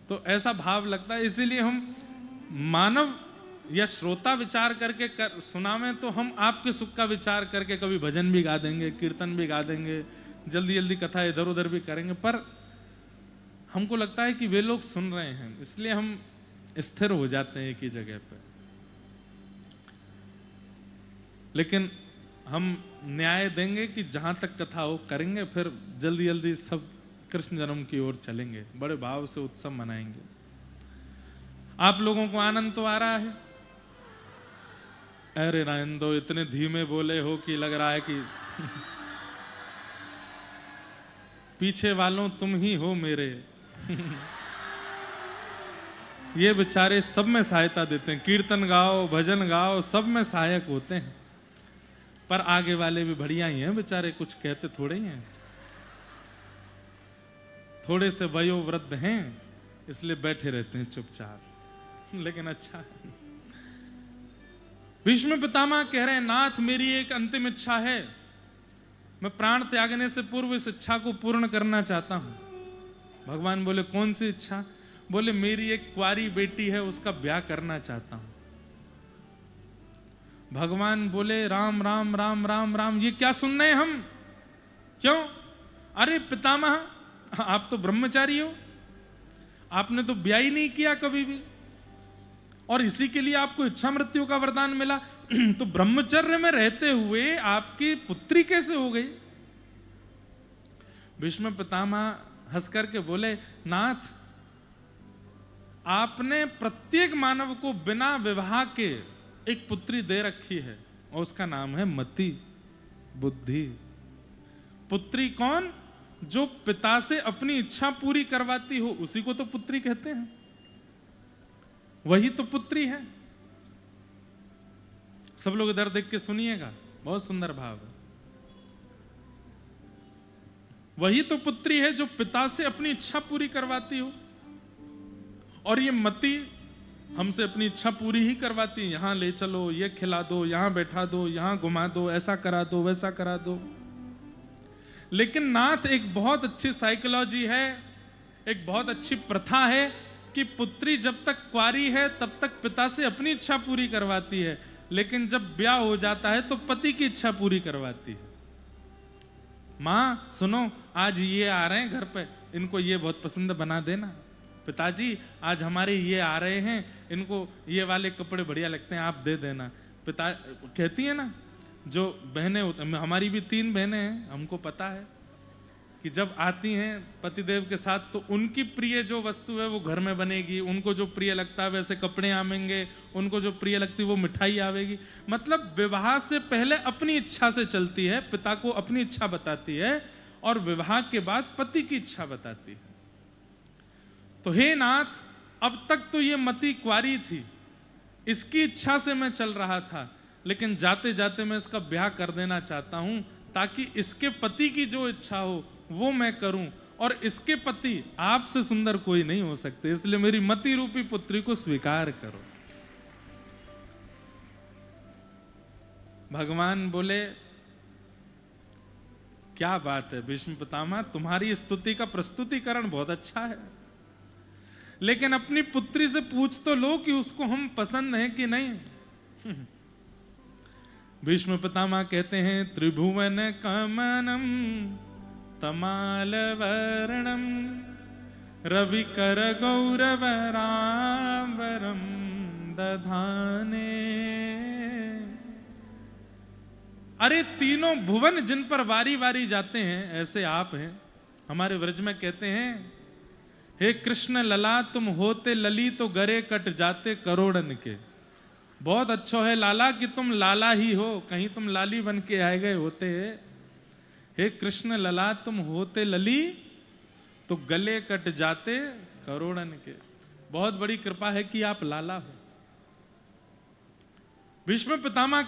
तो ऐसा भाव लगता है। इसीलिए हम मानव या श्रोता विचार करके सुनावें तो हम आपके सुख का विचार करके कभी भजन भी गा देंगे, कीर्तन भी गा देंगे, जल्दी जल्दी कथा इधर उधर भी करेंगे, पर हमको लगता है कि वे लोग सुन रहे हैं, इसलिए हम स्थिर हो जाते हैं एक ही जगह पे। लेकिन हम न्याय देंगे कि जहां तक कथा हो करेंगे, फिर जल्दी जल्दी सब कृष्ण जन्म की ओर चलेंगे, बड़े भाव से उत्सव मनाएंगे। आप लोगों को आनंद तो आ रहा है? अरे रायंदो, इतने धीमे बोले हो कि लग रहा है कि पीछे वालों तुम ही हो मेरे। ये बेचारे सब में सहायता देते हैं, कीर्तन गाओ, भजन गाओ, सब में सहायक होते हैं, पर आगे वाले भी बढ़िया ही हैं बेचारे, कुछ कहते थोड़े ही हैं, थोड़े से वयोवृद्ध हैं, इसलिए बैठे रहते हैं चुपचाप, लेकिन अच्छा है। भीष्म पितामह कह रहे हैं, नाथ मेरी एक अंतिम इच्छा है, मैं प्राण त्यागने से पूर्व इस इच्छा को पूर्ण करना चाहता हूं। भगवान बोले, कौन सी इच्छा? बोले, मेरी एक कुंवारी बेटी है, उसका ब्याह करना चाहता हूं। भगवान बोले, राम राम राम राम राम, ये क्या सुन रहे हैं हम? क्यों? अरे पितामह, आप तो ब्रह्मचारी हो, आपने तो ब्याह ही नहीं किया कभी भी, और इसी के लिए आपको इच्छा मृत्यु का वरदान मिला, तो ब्रह्मचर्य में रहते हुए आपकी पुत्री कैसे हो गई? भीष्म पितामह हंस करके बोले, नाथ आपने प्रत्येक मानव को बिना विवाह के एक पुत्री दे रखी है, और उसका नाम है मति, बुद्धि। पुत्री कौन? जो पिता से अपनी इच्छा पूरी करवाती हो, उसी को तो पुत्री कहते हैं, वही तो पुत्री है। सब लोग इधर देख के सुनिएगा, बहुत सुंदर भाव है। वही तो पुत्री है जो पिता से अपनी इच्छा पूरी करवाती हो, और ये मति हमसे अपनी इच्छा पूरी ही करवाती है, यहां ले चलो, ये खिला दो, यहां बैठा दो, यहां घुमा दो, ऐसा करा दो, वैसा करा दो। लेकिन नाथ, एक बहुत अच्छी साइकोलॉजी है, एक बहुत अच्छी प्रथा है कि पुत्री जब तक कुंवारी है तब तक पिता से अपनी इच्छा पूरी करवाती है, लेकिन जब ब्याह हो जाता है तो पति की इच्छा पूरी करवाती है। माँ सुनो, आज ये आ रहे हैं घर पे, इनको ये बहुत पसंद बना देना। पिताजी आज हमारे ये आ रहे हैं, इनको ये वाले कपड़े बढ़िया लगते हैं, आप दे देना। पिता कहती है ना, जो बहनें, हमारी भी 3 बहनें हैं, हमको पता है कि जब आती हैं पतिदेव के साथ तो उनकी प्रिय जो वस्तु है वो घर में बनेगी, उनको जो प्रिय लगता है वैसे कपड़े आवेंगे, उनको जो प्रिय लगती है वो मिठाई आवेगी। मतलब विवाह से पहले अपनी इच्छा से चलती है, पिता को अपनी इच्छा बताती है, और विवाह के बाद पति की इच्छा बताती है। तो हे नाथ, अब तक तो ये मति कुंवारी थी, इसकी इच्छा से मैं चल रहा था, लेकिन जाते जाते मैं इसका ब्याह कर देना चाहता हूं, ताकि इसके पति की जो इच्छा हो वो मैं करूं, और इसके पति आपसे सुंदर कोई नहीं हो सकते, इसलिए मेरी मति रूपी पुत्री को स्वीकार करो। भगवान बोले क्या बात है भीष्म पितामह, तुम्हारी स्तुति का प्रस्तुतिकरण बहुत अच्छा है, लेकिन अपनी पुत्री से पूछ तो लो कि उसको हम पसंद हैं कि नहीं। भीष्म पितामह कहते हैं त्रिभुवन कमनम तमाल वर्णम रविकर गौरवरावरम दधाने। अरे तीनों भुवन जिन पर वारी वारी जाते हैं ऐसे आप हैं। हमारे व्रज में कहते हैं हे कृष्ण लला तुम होते लली तो गरे कट जाते करोड़न के। बहुत अच्छा है लाला कि तुम लाला ही हो, कहीं तुम लाली बन के आए गए होते। हे कृष्ण लला तुम होते लली तो गले कट जाते करोड़न के। बहुत बड़ी कृपा है कि आप लाला हो। भीष्म पितामह